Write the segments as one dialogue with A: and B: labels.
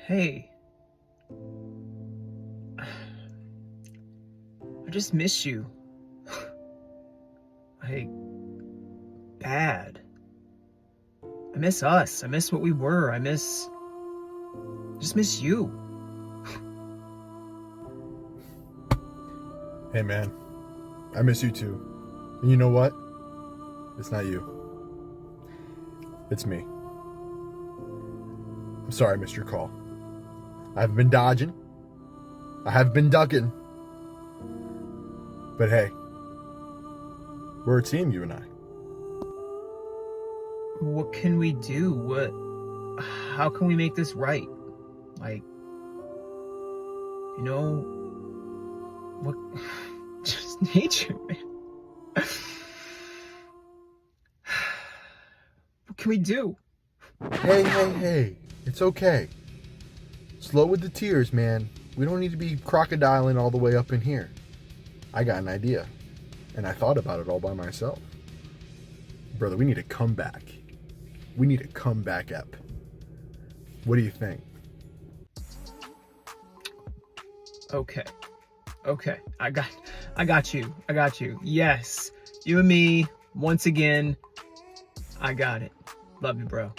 A: Hey, I just miss you. Like, bad. I miss us. I miss what we were. Just miss you.
B: Hey man, I miss you too. And you know what? It's not you. It's me. I'm sorry I missed your call. I've been dodging. I have been ducking. But hey, we're a team, you and I.
A: What can we do? How can we make this right? Like, you know, what? Just nature, man. What can we do?
B: Hey. It's okay. Slow with the tears, man. We don't need to be crocodiling all the way up in here. I got an idea. And I thought about it all by myself. Brother, we need a comeback. We need a comeback ep. What do you think?
A: Okay. I got you. Yes. You and me, once again. I got it. Love you, bro.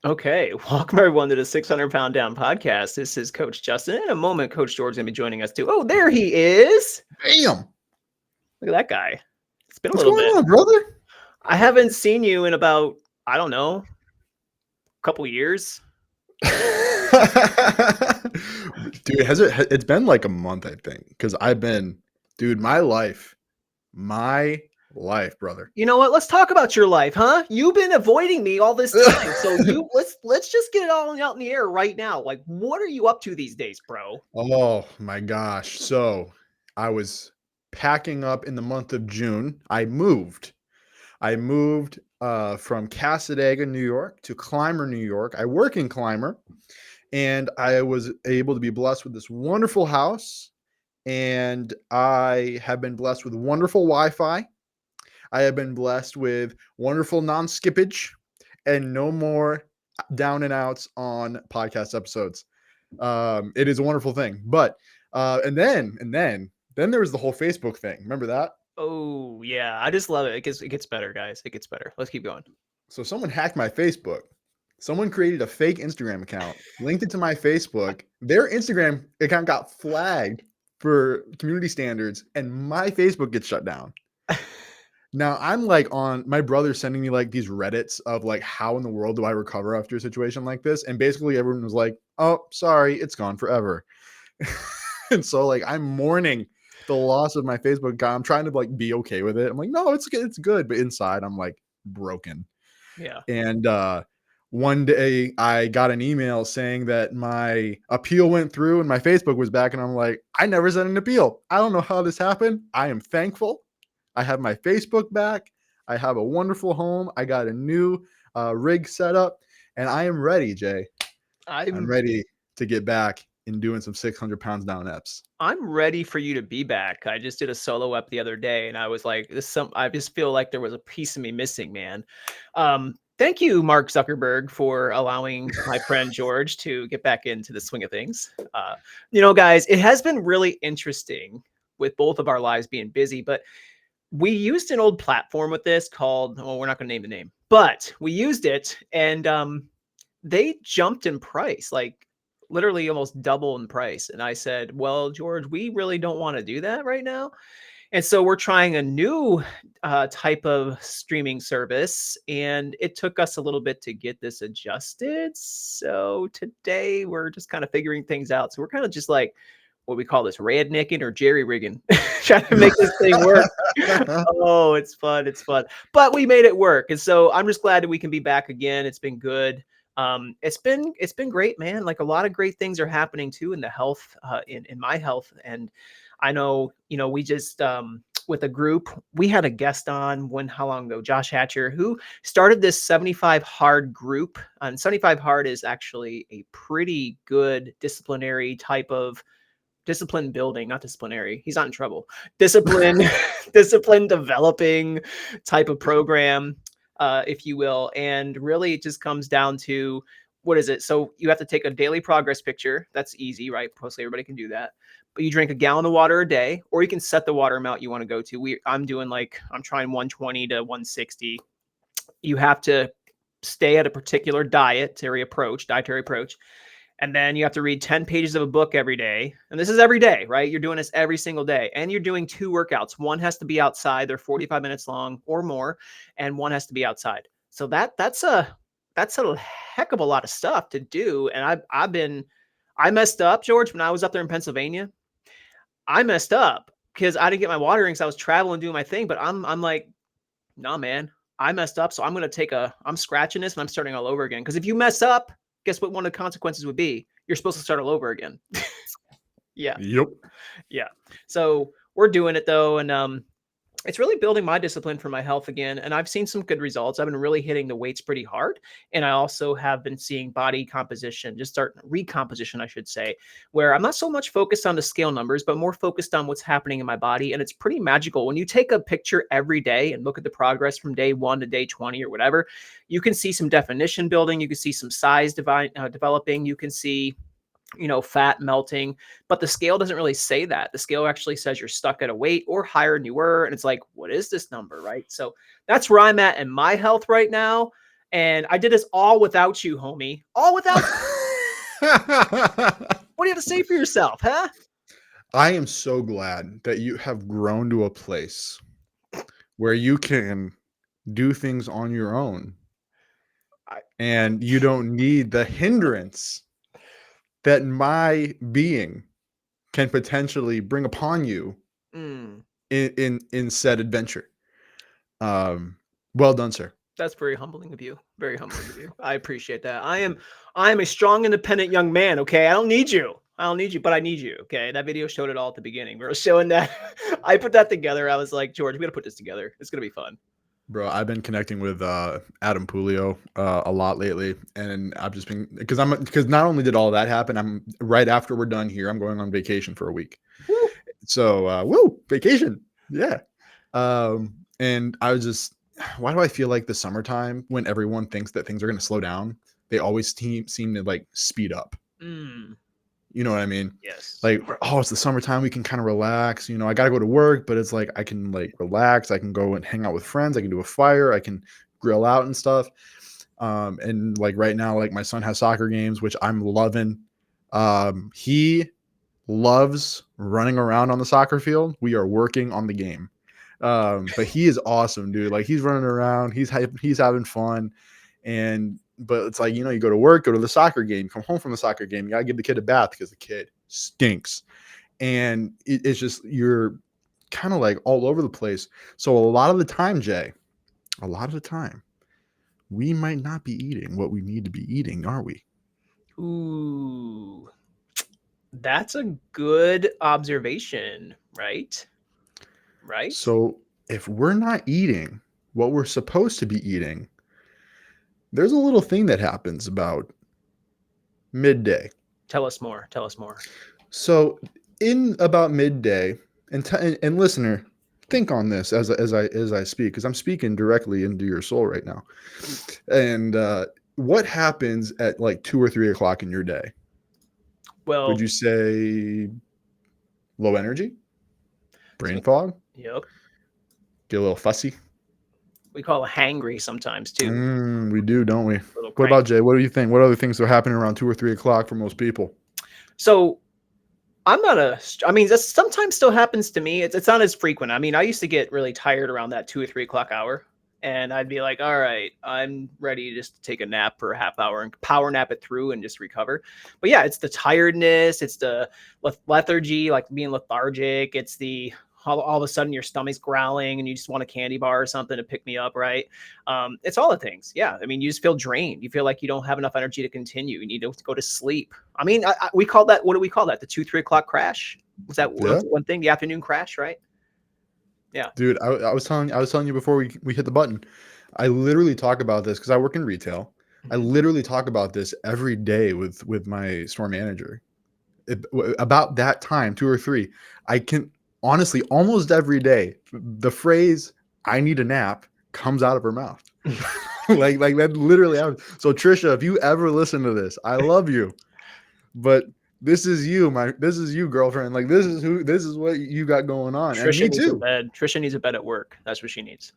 C: Okay, welcome everyone to the 600 Pound Down podcast. This is Coach Justin. In a moment, Coach George is going to be joining us too. Oh, there he is.
B: Damn!
C: Look at that guy. It's been a
B: What's
C: little
B: going
C: bit.
B: on, brother?
C: I haven't seen you in about, I don't know, a couple years.
B: Dude, it's been like a month, I think, because I've been, dude, my life, brother.
C: You know what? Let's talk about your life, huh? You've been avoiding me all this time. So let's just get it all out in the air right now. Like, what are you up to these days, bro?
B: Oh my gosh. So I was packing up in the month of June. I moved from Cassadaga, New York to Clymer, New York. I work in Clymer, and I was able to be blessed with this wonderful house. And I have been blessed with wonderful Wi-Fi. I have been blessed with wonderful non-skippage and no more down and outs on podcast episodes. It is a wonderful thing. But and then there was the whole Facebook thing. Remember that?
C: Oh yeah, I just love it. It gets better, guys. It gets better. Let's keep going.
B: So someone hacked my Facebook. Someone created a fake Instagram account, linked it to my Facebook. Their Instagram account got flagged for community standards, and my Facebook gets shut down. Now I'm like my brother's sending me like these Reddits of like, how in the world do I recover after a situation like this? And basically everyone was like, oh, sorry, it's gone forever. And so like I'm mourning the loss of my Facebook account. I'm trying to like be okay with it. I'm like, no, it's good. But inside I'm like broken.
C: Yeah.
B: And one day I got an email saying that my appeal went through and my Facebook was back. And I'm like, I never sent an appeal. I don't know how this happened. I am thankful. I have my Facebook back. I have a wonderful home. I got a new rig set up, and I am ready, Jay. I'm ready to get back and doing some 600 pounds down eps.
C: I'm ready for you to be back. I just did a solo ep the other day, and I was like, I just feel like there was a piece of me missing, man. Thank you, Mark Zuckerberg, for allowing my friend George to get back into the swing of things. Guys, it has been really interesting with both of our lives being busy, but we used an old platform with this called, we're not going to name the name, but we used it, and they jumped in price, like literally almost double in price. And I said, well, George, we really don't want to do that right now. And so we're trying a new type of streaming service, and it took us a little bit to get this adjusted. So today we're just kind of figuring things out. So we're kind of just like what we call this rednecking or jerry rigging, trying to make this thing work. Oh, it's fun. It's fun. But we made it work. And so I'm just glad that we can be back again. It's been good. It's been great, man. Like a lot of great things are happening too in the health, in my health. And I know, we just with a group, we had a guest on how long ago? Josh Hatcher, who started this 75 Hard group. And 75 Hard is actually a pretty good disciplinary type of discipline building, not disciplinary. He's not in trouble. Discipline, discipline developing type of program, if you will. And really it just comes down to, what is it? So you have to take a daily progress picture. That's easy, right? Mostly everybody can do that. But you drink a gallon of water a day, or you can set the water amount you want to go to. I'm trying 120 to 160. You have to stay at a particular dietary approach. And then you have to read 10 pages of a book every day. And this is every day, right? You're doing this every single day. And you're doing 2 workouts. One has to be outside. They're 45 minutes long or more. And one has to be outside. So that's a heck of a lot of stuff to do. And I messed up, George, when I was up there in Pennsylvania. I messed up because I didn't get my water because I was traveling doing my thing. But I'm like, nah, man, I messed up. So I'm scratching this and I'm starting all over again. Because if you mess up, guess what one of the consequences would be? You're supposed to start all over again. Yeah.
B: Yep.
C: Yeah. So we're doing it though. And it's really building my discipline for my health again. And I've seen some good results. I've been really hitting the weights pretty hard. And I also have been seeing body composition, just start recomposition, I should say, where I'm not so much focused on the scale numbers, but more focused on what's happening in my body. And it's pretty magical. When you take a picture every day and look at the progress from day 1 to day 20 or whatever, you can see some definition building. You can see some size developing. You can see fat melting, but the scale doesn't really say that. The scale actually says you're stuck at a weight or higher than you were. And it's like, what is this number? Right. So that's where I'm at in my health right now. And I did this all without you, homie. All without you. What do you have to say for yourself, huh?
B: I am so glad that you have grown to a place where you can do things on your own and you don't need the hindrance that my being can potentially bring upon you in said adventure. Well done, sir.
C: That's very humbling of you. Very humbling of you. I appreciate that. I am a strong, independent young man. Okay. I don't need you, but I need you. Okay. That video showed it all at the beginning. We were showing that. I put that together. I was like, George, we got to put this together. It's going to be fun.
B: Bro, I've been connecting with Adam Pulio a lot lately, and I've just been because not only did all that happen, I'm right after we're done here, I'm going on vacation for a week.
C: Woo.
B: So vacation, yeah. And I was just, why do I feel like the summertime when everyone thinks that things are going to slow down, they always seem to like speed up. You know what I mean?
C: Yes.
B: Like, it's the summertime. We can kind of relax. I got to go to work, but it's like I can like relax. I can go and hang out with friends. I can do a fire. I can grill out and stuff. And like right now, like my son has soccer games, which I'm loving. He loves running around on the soccer field. We are working on the game. But he is awesome, dude. Like he's running around. He's having fun. But it's like, you go to work, go to the soccer game, come home from the soccer game. You got to give the kid a bath because the kid stinks. And it's just, you're kind of like all over the place. So a lot of the time, Jay, we might not be eating what we need to be eating, are we?
C: Ooh, that's a good observation, right? Right.
B: So if we're not eating what we're supposed to be eating, there's a little thing that happens about midday.
C: Tell us more.
B: So in about midday, and listener, think on this as I speak, because I'm speaking directly into your soul right now. And what happens at like 2 or 3 o'clock in your day?
C: Well,
B: would you say low energy, brain fog?
C: Yep.
B: Get a little fussy.
C: We call it hangry sometimes too.
B: We do, don't we? What about Jay? What do you think? What other things are happening around 2 or 3 o'clock for most people?
C: So I'm not I mean, that sometimes still happens to me. It's not as frequent. I mean, I used to get really tired around that 2 or 3 o'clock hour. And I'd be like, all right, I'm ready just to take a nap for a half hour and power nap it through and just recover. But yeah, it's the tiredness, it's the lethargy, like being lethargic. It's the all of a sudden your stomach's growling and you just want a candy bar or something to pick me up, right? It's all the things. Yeah. I mean, you just feel drained. You feel like you don't have enough energy to continue. You need to go to sleep. I mean, we call that, what do we call that? The 2, 3 o'clock crash? Was that one thing? The afternoon crash, right? Yeah.
B: Dude, I was telling you before we hit the button. I literally talk about this because I work in retail. I literally talk about this every day with my store manager. About that time, 2 or 3, I can honestly almost every day the phrase "I need a nap" comes out of her mouth. like that literally happens. So Trisha, if you ever listen to this, I love you, but this is you, girlfriend. Like this is what you got going on.
C: Trisha
B: and me
C: needs
B: too.
C: a bed. Trisha needs a bed at work. That's what she needs.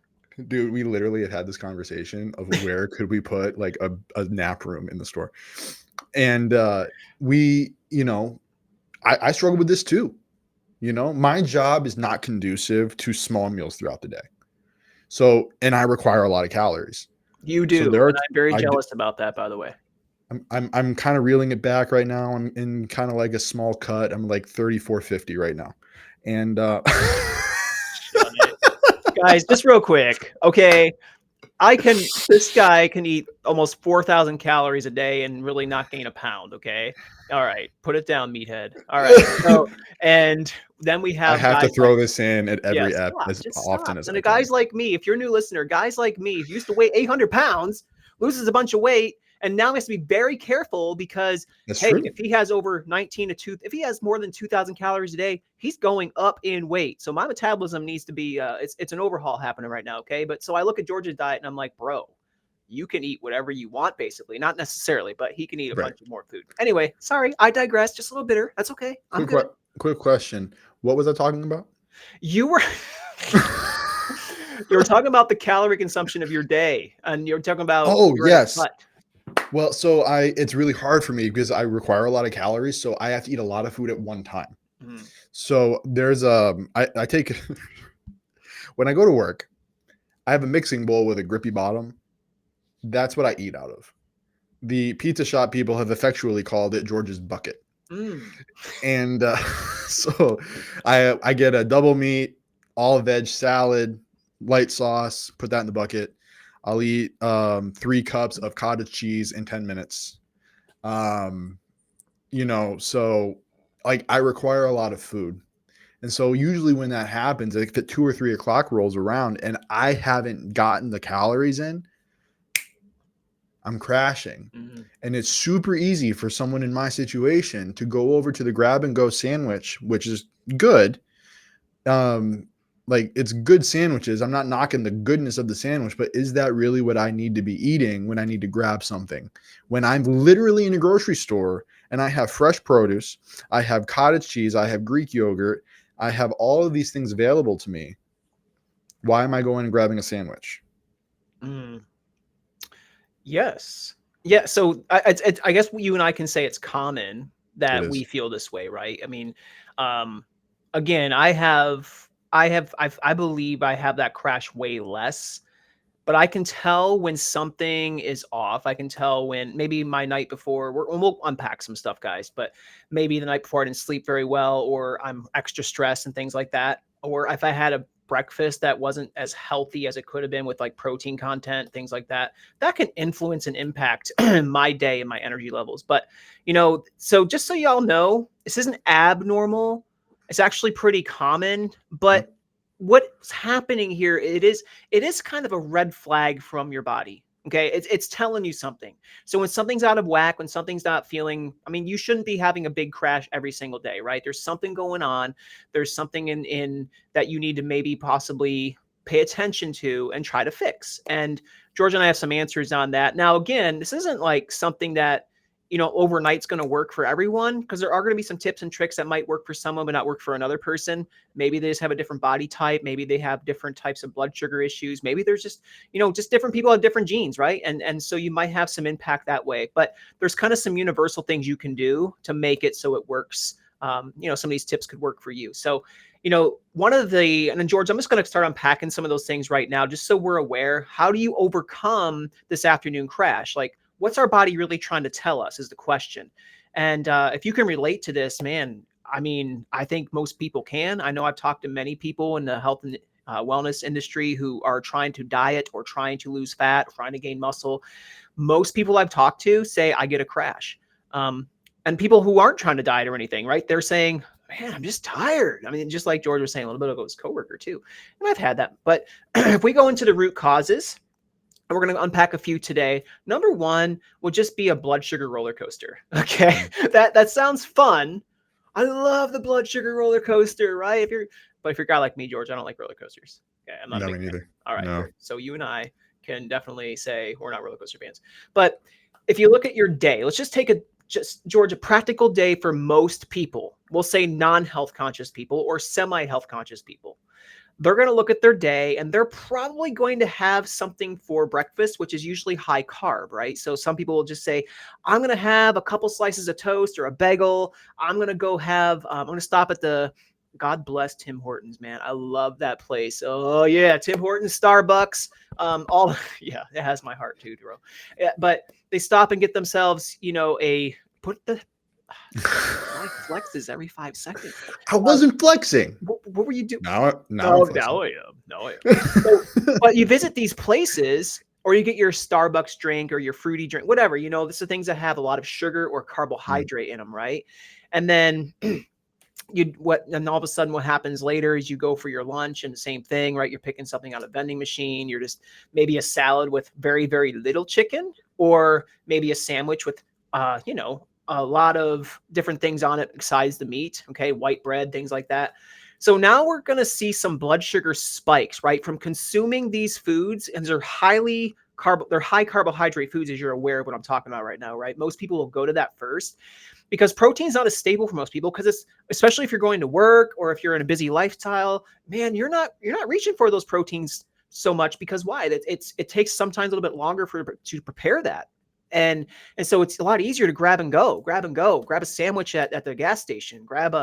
B: Dude, we literally had this conversation of where could we put like a nap room in the store. And we, I struggle with this too. My job is not conducive to small meals throughout the day. So, and I require a lot of calories.
C: You do.
B: So
C: and I'm very jealous about that, by the way.
B: I'm kind of reeling it back right now. I'm in kind of like a small cut. I'm like 3450 right now. And
C: guys, just real quick. Okay. This guy can eat almost 4,000 calories a day and really not gain a pound. Okay. All right. Put it down, meathead. All right. So, and then we have,
B: I have to throw this in at every app as often as I can.
C: And guys like me, if you're a new listener, guys like me, who used to weigh 800 pounds, loses a bunch of weight, and now he has to be very careful because, if he has over if he has more than 2,000 calories a day, he's going up in weight. So my metabolism needs to be, it's an overhaul happening right now. Okay. But so I look at George's diet and I'm like, bro, you can eat whatever you want, basically. Not necessarily, but he can eat a bunch of more food. Anyway, sorry, I digress. Just a little bitter. That's okay. I'm good.
B: Quick question. What was I talking about?
C: You were you were talking about the calorie consumption of your day, and you're talking about
B: yes. Well, so it's really hard for me because I require a lot of calories, so I have to eat a lot of food at one time. So there's I take when I go to work, I have a mixing bowl with a grippy bottom. That's what I eat out of. The pizza shop people have effectually called it George's bucket. And so I get a double meat, all veg salad, light sauce, put that in the bucket. I'll eat 3 cups of cottage cheese in 10 minutes. So like I require a lot of food. And so usually when that happens, like the 2 or 3 o'clock rolls around and I haven't gotten the calories in, I'm crashing. And it's super easy for someone in my situation to go over to the grab and go sandwich, which is good. Like it's good sandwiches. I'm not knocking the goodness of the sandwich, but is that really what I need to be eating when I need to grab something? When I'm literally in a grocery store and I have fresh produce, I have cottage cheese, I have Greek yogurt, I have all of these things available to me. Why am I going and grabbing a sandwich?
C: Yes. Yeah. So I guess you and I can say it's common that we feel this way, right? I mean, again, I believe I have that crash way less, but I can tell when something is off. I can tell when maybe my night before, we'll unpack some stuff, guys, but maybe the night before I didn't sleep very well, or I'm extra stressed and things like that. Or if I had a breakfast that wasn't as healthy as it could have been with like protein content, things like that, that can influence and impact my day and my energy levels. But, so just so y'all know, this isn't abnormal. It's actually pretty common, but what's happening here, it is kind of a red flag from your body. Okay. It's telling you something. So when something's out of whack, when something's not feeling, I mean, you shouldn't be having a big crash every single day, right? There's something going on. There's something in that you need to maybe possibly pay attention to and try to fix. And George and I have some answers on that. Now, again, this isn't like something that, overnight's going to work for everyone, because there are going to be some tips and tricks that might work for someone but not work for another person. Maybe they just have a different body type. Maybe they have different types of blood sugar issues. Maybe there's just, just different people have different genes, right? And so you might have some impact that way. But there's kind of some universal things you can do to make it so it works some of these tips could work for you. So, and then George, I'm just going to start unpacking some of those things right now, just so we're aware. How do you overcome this afternoon crash? Like, what's our body really trying to tell us is the question. And if you can relate to this, man, I mean, I think most people can. I know I've talked to many people in the health and wellness industry who are trying to diet or trying to lose fat, or trying to gain muscle. Most people I've talked to say I get a crash. And people who aren't trying to diet or anything, right? They're saying, man, I'm just tired. I mean, just like George was saying a little bit ago, his coworker too. And I've had that. But if we go into the root causes, and we're going to unpack a few today. Number one will just be a blood sugar roller coaster. Okay. That sounds fun. I love the blood sugar roller coaster, right? If you're a guy like me, George, I don't like roller coasters. Okay. I'm not
B: No,
C: a
B: me
C: big fan.
B: neither.
C: All right.
B: No.
C: So you and I can definitely say we're not roller coaster fans. But if you look at your day, let's just take George, a practical day for most people. We'll say non-health conscious people or semi-health conscious people. They're going to look at their day and they're probably going to have something for breakfast, which is usually high carb, right? So some people will just say, I'm going to have a couple slices of toast or a bagel. I'm going to stop at God bless Tim Hortons, man. I love that place. Oh yeah. Tim Hortons, Starbucks, yeah, it has my heart too, bro. Yeah, but they stop and get themselves, my flexes every 5 seconds.
B: I wasn't flexing.
C: What were you doing?
B: Now
C: No,
B: I'm flexing.
C: now I am. Now I am. But you visit these places, or you get your Starbucks drink or your fruity drink, whatever. This are things that have a lot of sugar or carbohydrate in them, right? And then and all of a sudden what happens later is you go for your lunch and the same thing, right? You're picking something out of a vending machine. You're just maybe a salad with very, very little chicken, or maybe a sandwich with, a lot of different things on it besides the meat. Okay. White bread, things like that. So now we're going to see some blood sugar spikes, right? From consuming these foods, and they're high carbohydrate foods, as you're aware of what I'm talking about right now, right? Most people will go to that first because protein is not as stable for most people, because it's, especially if you're going to work or if you're in a busy lifestyle, man, you're not reaching for those proteins so much, because why? It takes sometimes a little bit longer to prepare that. And so it's a lot easier to grab a sandwich at the gas station, grab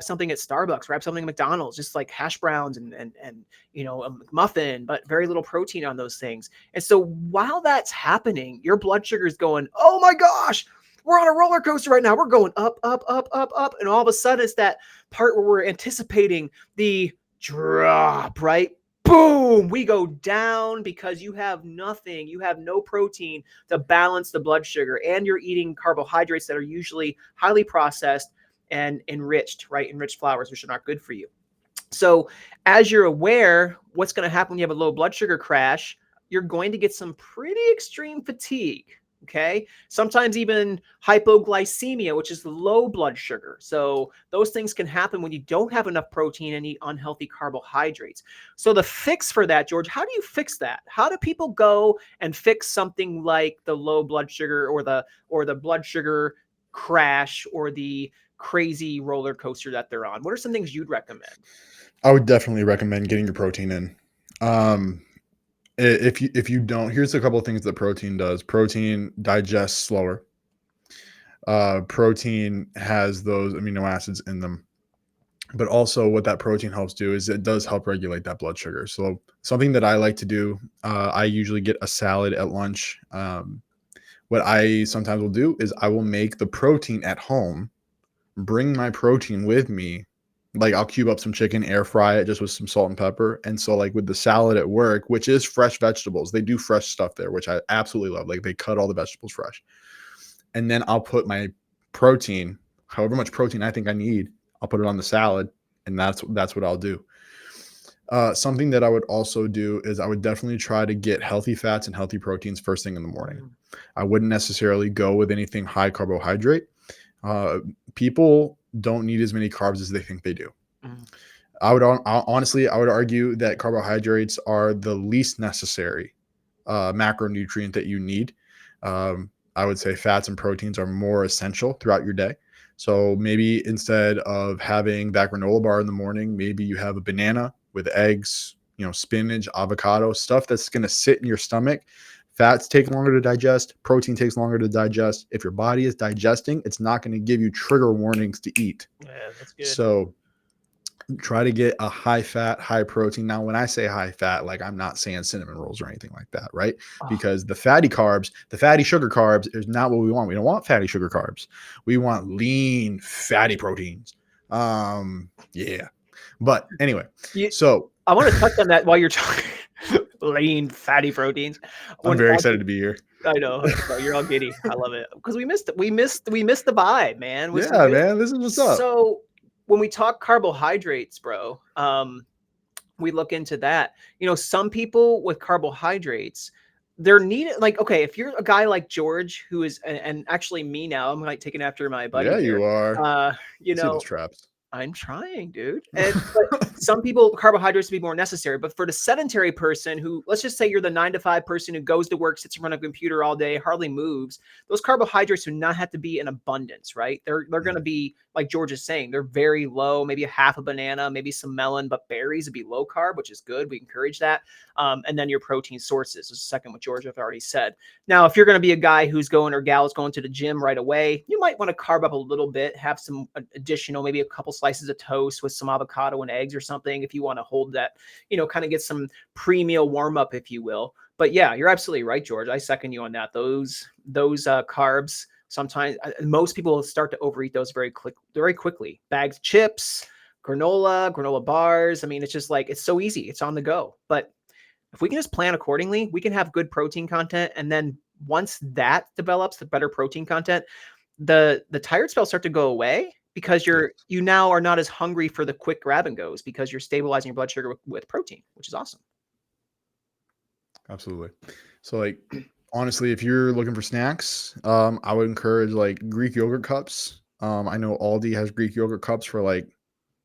C: something at Starbucks, grab something at McDonald's, just like hash browns and a muffin, but very little protein on those things. And so while that's happening, your blood sugar is going, oh my gosh, we're on a roller coaster right now. We're going up, up, up, up, up. And all of a sudden it's that part where we're anticipating the drop, right? Boom, we go down because you have nothing. You have no protein to balance the blood sugar, and you're eating carbohydrates that are usually highly processed and enriched, right? Enriched flours, which are not good for you. So as you're aware, what's going to happen when you have a low blood sugar crash, you're going to get some pretty extreme fatigue. Okay. Sometimes even hypoglycemia, which is low blood sugar. So those things can happen when you don't have enough protein and eat unhealthy carbohydrates. So the fix for that, George, how do you fix that? How do people go and fix something like the low blood sugar or the blood sugar crash or the crazy roller coaster that they're on? What are some things you'd recommend?
B: I would definitely recommend getting your protein in. If you don't, here's a couple of things that protein does. Protein digests slower. Protein has those amino acids in them, but also what that protein helps do is it does help regulate that blood sugar. So something that I like to do, I usually get a salad at lunch. What I sometimes will do is I will make the protein at home, bring my protein with me. Like I'll cube up some chicken, air fry it just with some salt and pepper. And so like with the salad at work, which is fresh vegetables, they do fresh stuff there, which I absolutely love. Like they cut all the vegetables fresh. And then I'll put my protein, however much protein I think I need, I'll put it on the salad. And that's what I'll do. Something that I would also do is I would definitely try to get healthy fats and healthy proteins first thing in the morning. I wouldn't necessarily go with anything high carbohydrate. People don't need as many carbs as they think they do. I would argue that carbohydrates are the least necessary macronutrient that you need. I would say fats and proteins are more essential throughout your day. So maybe instead of having that granola bar in the morning, maybe you have a banana with eggs, spinach, avocado, stuff that's going to sit in your stomach Fats take longer to digest. Protein takes longer to digest. If your body is digesting, it's not going to give you trigger warnings to eat.
C: Yeah, that's good.
B: So try to get a high fat, high protein. Now, when I say high fat, like I'm not saying cinnamon rolls or anything like that, right?
C: Oh.
B: Because the fatty carbs, the fatty sugar carbs is not what we want. We don't want fatty sugar carbs. We want lean fatty proteins. Yeah. But anyway, so
C: I want to touch on that while you're talking. Lean fatty proteins.
B: I'm very excited to be here.
C: I know you're all giddy. I love it because we missed the vibe, man.
B: Yeah, man, this is what's up.
C: So when we talk carbohydrates, bro, we look into that. You know, some people with carbohydrates, they're needed. Like, okay, if you're a guy like George, who is, and actually me now, I'm like taking after my buddy.
B: Yeah,
C: here.
B: you are.
C: You
B: See
C: know,
B: those traps.
C: I'm trying, dude. And but some people, carbohydrates would be more necessary. But for the sedentary person who, let's just say you're the 9 to 5 person who goes to work, sits in front of a computer all day, hardly moves, those carbohydrates do not have to be in abundance, right? They're going to be, like George is saying, they're very low, maybe a half a banana, maybe some melon, but berries would be low carb, which is good. We encourage that. And then your protein sources. This is second what George have already said. Now, if you're going to be a guy who's going or gal is going to the gym right away, you might want to carb up a little bit, have some additional, maybe a couple slices of toast with some avocado and eggs or something. If you want to hold that, you know, kind of get some pre-meal warm up, if you will. But yeah, you're absolutely right, George. I second you on that. Those carbs, sometimes most people start to overeat those very quickly. Bags of chips, granola bars. I mean, it's just like, it's so easy. It's on the go. But if we can just plan accordingly, we can have good protein content. And then once that develops, the better protein content, the tired spells start to go away because you now are not as hungry for the quick grab and goes because you're stabilizing your blood sugar with protein, which is awesome.
B: Absolutely. So like, honestly, if you're looking for snacks, I would encourage like Greek yogurt cups. I know Aldi has Greek yogurt cups for like,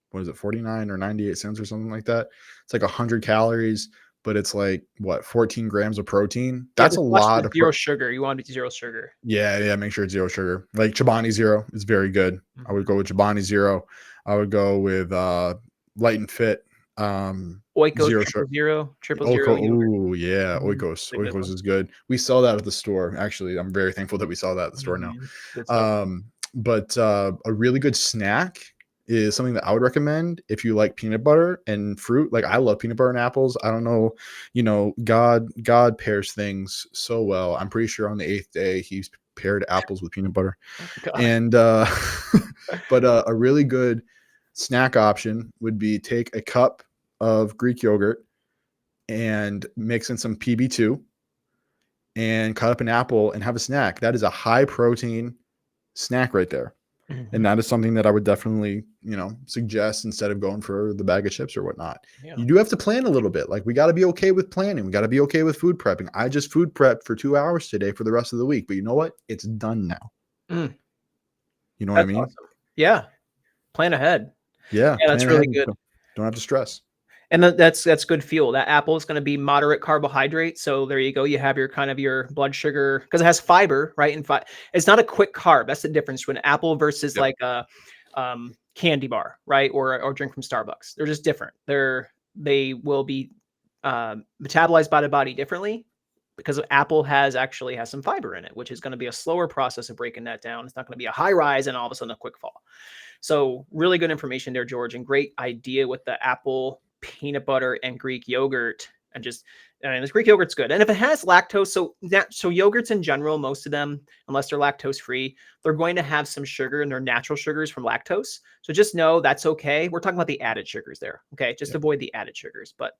B: what is it, 49 or 98 cents or something like that. It's like 100 calories, but it's like what, 14 grams of protein. That's a lot of
C: zero sugar. You want to be zero sugar.
B: Yeah. Make sure it's zero sugar. Like Chobani Zero is very good. I would go with Chobani Zero. I would go with Light and Fit.
C: Oikos triple zero.
B: Oh yeah, Oikos is good. We sell that at the store. Actually, I'm very thankful that we saw that at the store now. But a really good snack is something that I would recommend if you like peanut butter and fruit. Like I love peanut butter and apples. I don't know, you know, God pairs things so well. I'm pretty sure on the 8th day he's paired apples with peanut butter. And but a really good snack option would be take a cup of Greek yogurt and mix in some PB2 and cut up an apple and have a snack. That is a high protein snack right there. And that is something that I would definitely, you know, suggest instead of going for the bag of chips or whatnot. Yeah. You do have to plan a little bit. Like we got to be okay with planning. We got to be okay with food prepping. I just food prepped for 2 hours today for the rest of the week, but you know what? It's done now. You know what I mean?
C: Awesome. Yeah. Plan ahead.
B: Yeah.
C: That's really good.
B: Don't have to stress.
C: And that's good fuel. That apple is going to be moderate carbohydrate. So there you go. You have your kind of your blood sugar because it has fiber, right? And it's not a quick carb. That's the difference between an apple versus like a candy bar, right? Or drink from Starbucks. They're just different. They will be metabolized by the body differently because apple has some fiber in it, which is going to be a slower process of breaking that down. It's not going to be a high rise and all of a sudden a quick fall. So really good information there, George, and great idea with the apple, peanut butter, and Greek yogurt. And this Greek yogurt's good. And if it has lactose, so yogurts in general, most of them, unless they're lactose free, they're going to have some sugar and they're natural sugars from lactose. So just know that's okay. We're talking about the added sugars there. Okay. Just avoid the added sugars. But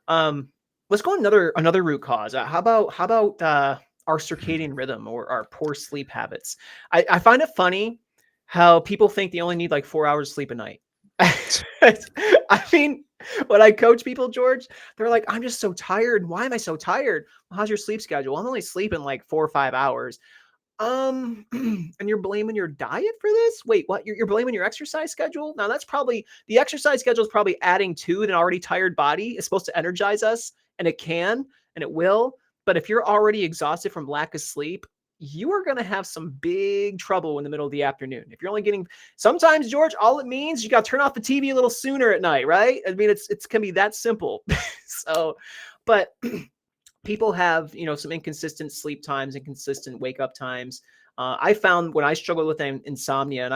C: let's go another root cause. How about our circadian rhythm or our poor sleep habits? I find it funny how people think they only need like 4 hours of sleep a night. I mean, when I coach people, George, they're like, I'm just so tired. Why am I so tired? Well, how's your sleep schedule? I'm only sleeping like 4 or 5 hours. And you're blaming your diet for this? Wait, what? You're blaming your exercise schedule? Now that's probably, the exercise schedule is probably adding to an already tired body. It's supposed to energize us, and it can, and it will. But if you're already exhausted from lack of sleep, you are going to have some big trouble in the middle of the afternoon. If you're only getting, sometimes, George, all it means you got to turn off the TV a little sooner at night, right? I mean, it's can be that simple. So, but people have, you know, some inconsistent sleep times, inconsistent wake up times. I found when I struggle with insomnia, and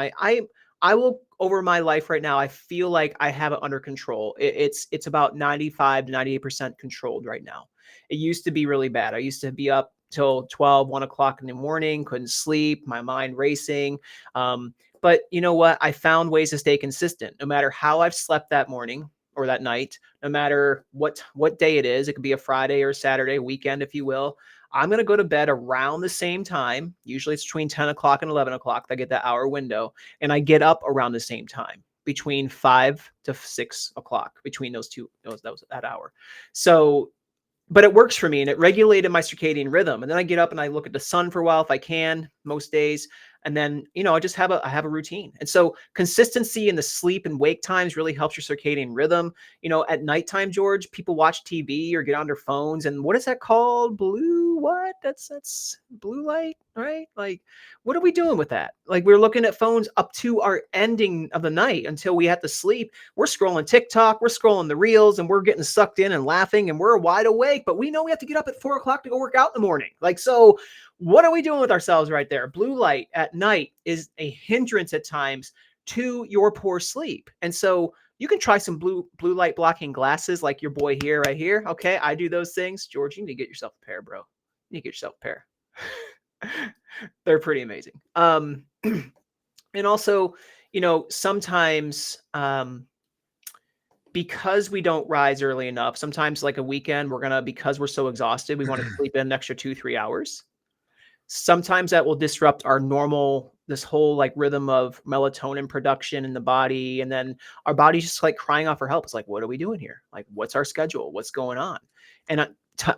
C: I will, over my life right now, I feel like I have it under control. It's about 95 to 98% controlled right now. It used to be really bad. I used to be up till 12, 1 o'clock in the morning, couldn't sleep, my mind racing. But you know what? I found ways to stay consistent, no matter how I've slept that morning or that night, no matter what day it is. It could be a Friday or Saturday, weekend, if you will. I'm going to go to bed around the same time. Usually it's between 10 o'clock and 11 o'clock. I get that hour window, and I get up around the same time, between 5 to 6 o'clock, between those two, that hour. So, but it works for me, and it regulated my circadian rhythm. And then I get up and I look at the sun for a while if I can, most days. And then, you know, I have a routine. And so consistency in the sleep and wake times really helps your circadian rhythm. You know, at nighttime, George, people watch TV or get on their phones. And what is that called? What? That's blue light, right? Like, what are we doing with that? Like, we're looking at phones up to our ending of the night until we have to sleep. We're scrolling TikTok, we're scrolling the reels, and we're getting sucked in and laughing, and we're wide awake, but we know we have to get up at 4 o'clock to go work out in the morning. Like, so what are we doing with ourselves right there? Blue light at night is a hindrance at times to your poor sleep. And so you can try some blue light blocking glasses like your boy here, right here. Okay, I do those things. George, you need to get yourself a pair, bro. You need to get yourself a pair. They're pretty amazing. And also, you know, sometimes because we don't rise early enough, sometimes like a weekend, because we're so exhausted, we want to sleep in an extra 2-3 hours. Sometimes that will disrupt our this whole like rhythm of melatonin production in the body. And then our body's just like crying out for help. It's like, what are we doing here? Like, what's our schedule? What's going on? And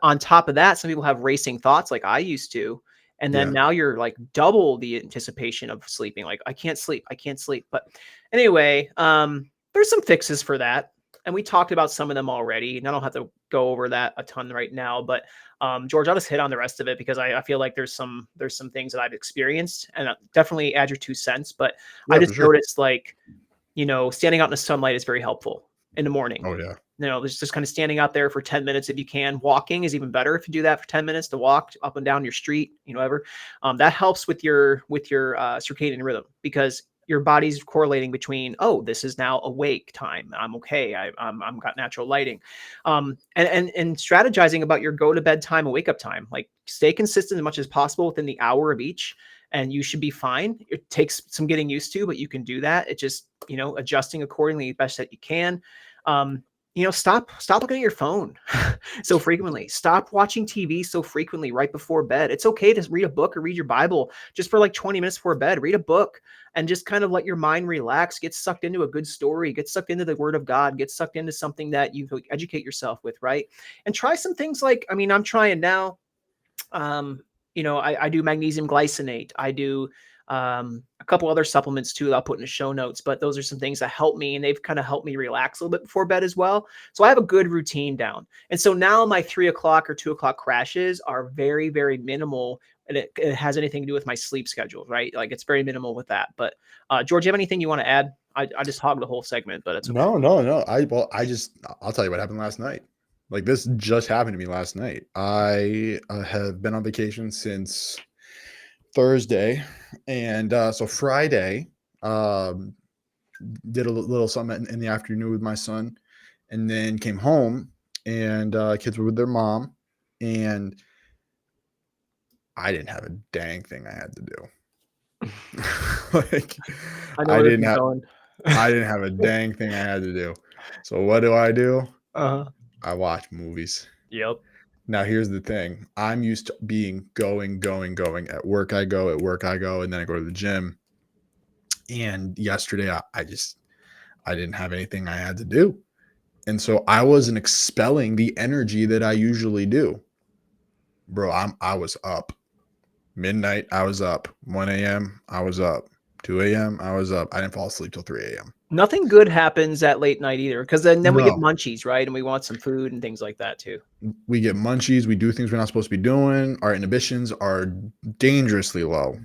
C: on top of that, some people have racing thoughts like I used to. And then now you're like double the anticipation of sleeping. Like, I can't sleep. But anyway, there's some fixes for that. And we talked about some of them already, and I don't have to go over that a ton right now, but George, I'll just hit on the rest of it because I feel like there's some things that I've experienced, and definitely add your 2 cents. But I just noticed, like, you know, standing out in the sunlight is very helpful in the morning.
B: Oh yeah.
C: You know, there's just kind of standing out there for 10 minutes if you can. Walking is even better if you do that for 10 minutes, to walk up and down your street, you know, whatever. That helps with your circadian rhythm, because your body's correlating between, oh, this is now awake time. I'm okay. I'm got natural lighting, and strategizing about your go to bed time and wake up time. Like, stay consistent as much as possible within the hour of each, and you should be fine. It takes some getting used to, but you can do that. It just, you know, adjusting accordingly best that you can. You know, stop looking at your phone so frequently. Stop watching TV so frequently right before bed. It's okay to read a book or read your Bible just for like 20 minutes before bed. Read a book and just kind of let your mind relax, get sucked into a good story, get sucked into the Word of God, get sucked into something that you can educate yourself with, right? And try some things like, I mean, I'm trying now. You know, I do magnesium glycinate. I do a couple other supplements too that I'll put in the show notes, but those are some things that help me, and they've kind of helped me relax a little bit before bed as well. So I have a good routine down. And so now my 3 o'clock or 2 o'clock crashes are very, very minimal. And it has anything to do with my sleep schedule, right? Like, it's very minimal with that. But George, you have anything you want to add? I just hogged the whole segment, but it's okay.
B: No. I'll tell you what happened last night. Like, this just happened to me last night. I have been on vacation since Thursday, and so Friday, did a little something in the afternoon with my son, and then came home, and kids were with their mom, and I didn't have a dang thing I had to do. Like, I didn't have a dang thing I had to do. So what do? I watch movies.
C: Yep.
B: Now here's the thing. I'm used to being going. At work I go, and then I go to the gym. And yesterday I didn't have anything I had to do. And so I wasn't expelling the energy that I usually do. Bro, I was up. Midnight, I was up. 1 a.m., I was up. 2 a.m., I was up. I didn't fall asleep till 3 a.m.
C: Nothing good happens at late night either, because then we get
B: No.
C: munchies, right? And we want some food and things like that too.
B: We get munchies. We do things we're not supposed to be doing. Our inhibitions are dangerously low,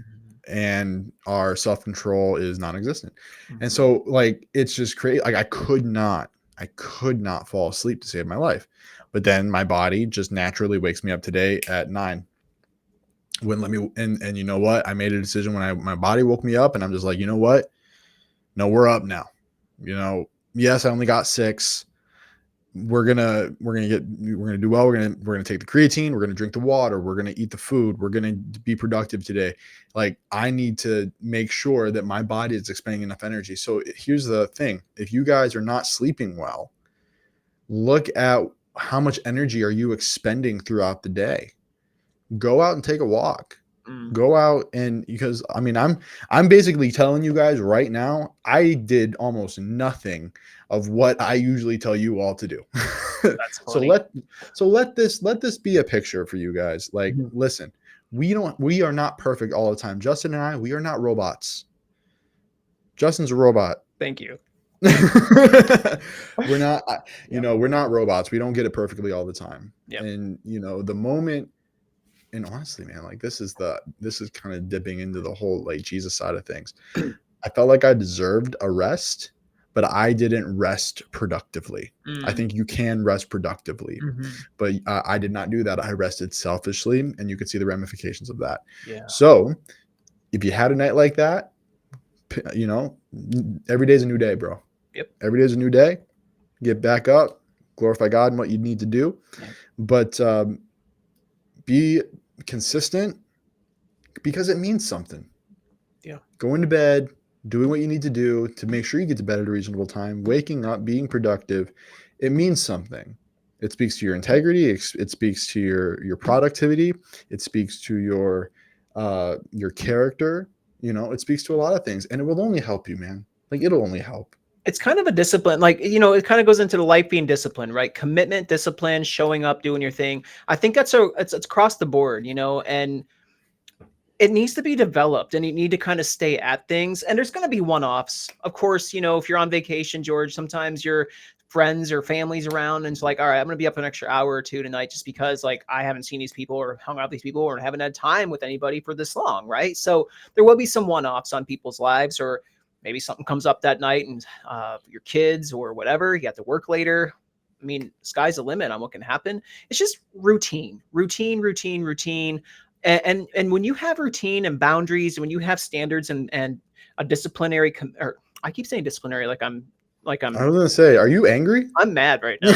B: and our self-control is non-existent. And so, like, it's just crazy. Like, I could not I could not fall asleep to save my life. But then my body just naturally wakes me up today at 9. Wouldn't let me, and you know what? I made a decision when my body woke me up, and I'm just like, you know what? No, we're up now. You know, yes, I only got 6. We're gonna do well. We're gonna take the creatine. We're gonna drink the water. We're gonna eat the food. We're gonna be productive today. Like, I need to make sure that my body is expending enough energy. So here's the thing: if you guys are not sleeping well, look at how much energy are you expending throughout the day. Go out and take a walk. Go out, and because I mean, I'm basically telling you guys right now, I did almost nothing of what I usually tell you all to do.
C: That's
B: so
C: funny.
B: let this be a picture for you guys. Like, listen, we are not perfect all the time. Justin and I, we are not robots. Justin's a robot.
C: Thank you.
B: We're not, we're not robots. We don't get it perfectly all the time.
C: Yep.
B: And the moment, and honestly, man, like this is kind of dipping into the whole like Jesus side of things. I felt like I deserved a rest, but I didn't rest productively. I think you can rest productively, but I did not do that. I rested selfishly, and you could see the ramifications of that.
C: Yeah.
B: So if you had a night like that, every day's a new day, bro.
C: Yep.
B: Every day's a new day. Get back up, glorify God in what you need to do, but be consistent, because it means something.
C: Yeah. Going
B: to bed, doing what you need to do to make sure you get to bed at a reasonable time, waking up, being productive, it means something. It speaks to your integrity. It speaks to your productivity. It speaks to your character. It speaks to a lot of things, and it will only help you, man. Like, it'll only help.
C: It's kind of a discipline, like, it kind of goes into the life being discipline, right? Commitment, discipline, showing up, doing your thing. I think it's across the board, and it needs to be developed, and you need to kind of stay at things. And there's going to be one-offs. Of course, if you're on vacation, George, sometimes your friends or family's around and it's like, all right, I'm going to be up an extra hour or 2 tonight just because like I haven't seen these people or hung out with these people or haven't had time with anybody for this long, right? So there will be some one-offs on people's lives, or maybe something comes up that night and your kids or whatever, you have to work later. I mean, sky's the limit on what can happen. It's just routine. And when you have routine and boundaries, when you have standards and a disciplinary, or I keep saying disciplinary, like I'm.
B: I was gonna say, are you angry?
C: I'm mad right now.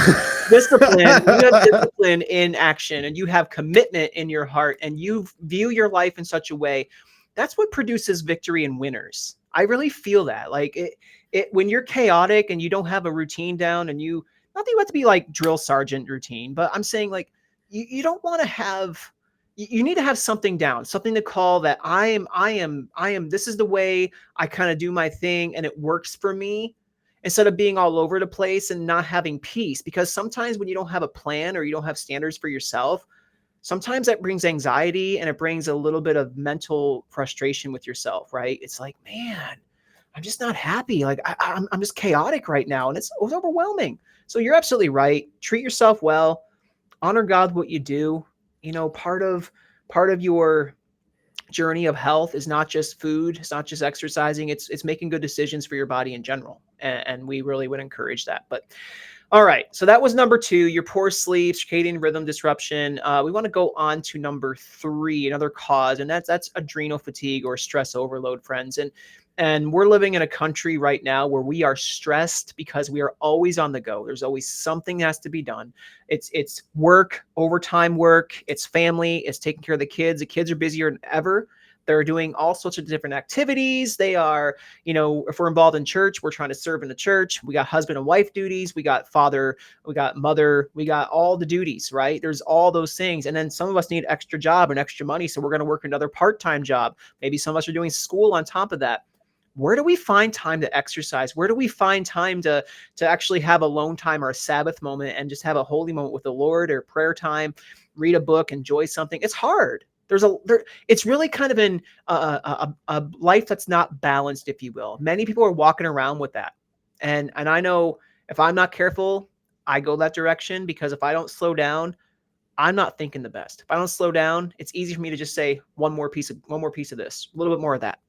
C: Discipline. You have discipline in action, and you have commitment in your heart, and you view your life in such a way. That's what produces victory and winners. I really feel that. Like it when you're chaotic and you don't have a routine down, and not that you have to be like drill sergeant routine, but I'm saying like you don't want to have. You need to have something down, something to call that I am, this is the way I kind of do my thing and it works for me, instead of being all over the place and not having peace. Because sometimes when you don't have a plan or you don't have standards for yourself, sometimes that brings anxiety and it brings a little bit of mental frustration with yourself, right? It's like, man, I'm just not happy. Like I'm just chaotic right now, and it's overwhelming. So you're absolutely right. Treat yourself well, honor God, what you do. Part of your journey of health is not just food, it's not just exercising, it's making good decisions for your body in general. And we really would encourage that. But all right, so that was number 2, your poor sleep, circadian rhythm disruption. We want to go on to number 3, another cause, and that's adrenal fatigue or stress overload, friends. And we're living in a country right now where we are stressed because we are always on the go. There's always something that has to be done. It's work, overtime work, it's family, it's taking care of the kids. The kids are busier than ever. They're doing all sorts of different activities. They are, if we're involved in church, we're trying to serve in the church. We got husband and wife duties. We got father, we got mother, we got all the duties, right? There's all those things. And then some of us need extra job and extra money. So we're going to work another part-time job. Maybe some of us are doing school on top of that. Where do we find time to exercise? Where do we find time to actually have alone time or a Sabbath moment and just have a holy moment with the Lord, or prayer time, read a book, enjoy something? It's hard. It's really kind of in a life that's not balanced, if you will. Many people are walking around with that. And I know if I'm not careful, I go that direction, because if I don't slow down, I'm not thinking the best. If I don't slow down, it's easy for me to just say one more piece of this, a little bit more of that.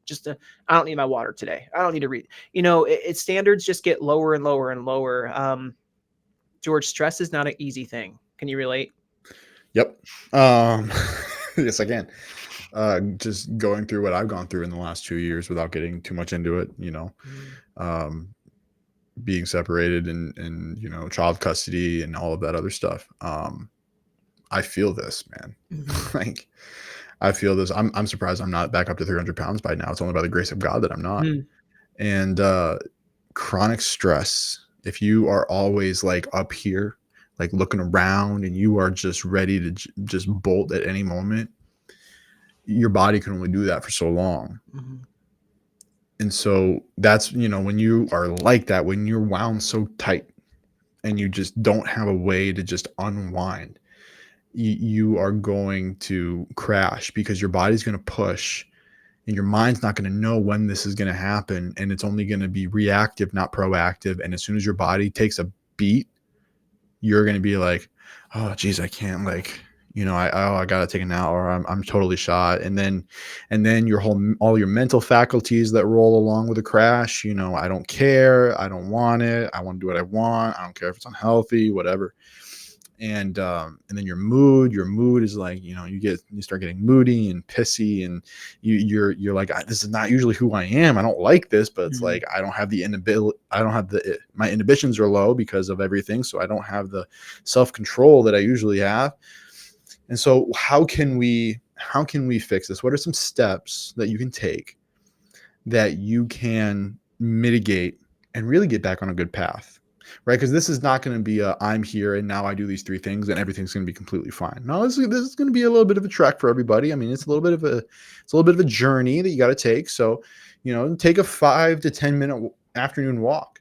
C: I don't need my water today. I don't need to read. Standards just get lower and lower and lower. George, stress is not an easy thing. Can you relate?
B: Yep. Yes, I can. Just going through what I've gone through in the last 2 years without getting too much into it, um, being separated and child custody and all of that other stuff. I feel this, man. Like, I feel this. I'm surprised I'm not back up to 300 pounds by now. It's only by the grace of God that I'm not. And chronic stress, if you are always like up here, like looking around and you are just ready to just bolt at any moment, your body can only do that for so long. And so that's, when you are like that, when you're wound so tight and you just don't have a way to just unwind, you are going to crash because your body's going to push and your mind's not going to know when this is going to happen. And it's only going to be reactive, not proactive. And as soon as your body takes a beat, you're going to be like, oh, geez, I can't, like, I got to take a nap, or I'm totally shot. And then all your mental faculties that roll along with a crash, I don't care. I don't want it. I want to do what I want. I don't care if it's unhealthy, whatever. And then your mood is like, you start getting moody and pissy, and you're like, this is not usually who I am. I don't like this, but it's like, I don't have the inability. My inhibitions are low because of everything. So I don't have the self-control that I usually have. And so how can we fix this? What are some steps that you can take that you can mitigate and really get back on a good path? Right? Because this is not going to be I'm here and now I do these 3 things and everything's going to be completely fine. No, this is going to be a little bit of a trek for everybody. I mean, it's a little bit of a journey that you got to take. So, take a 5 to 10 minute afternoon walk.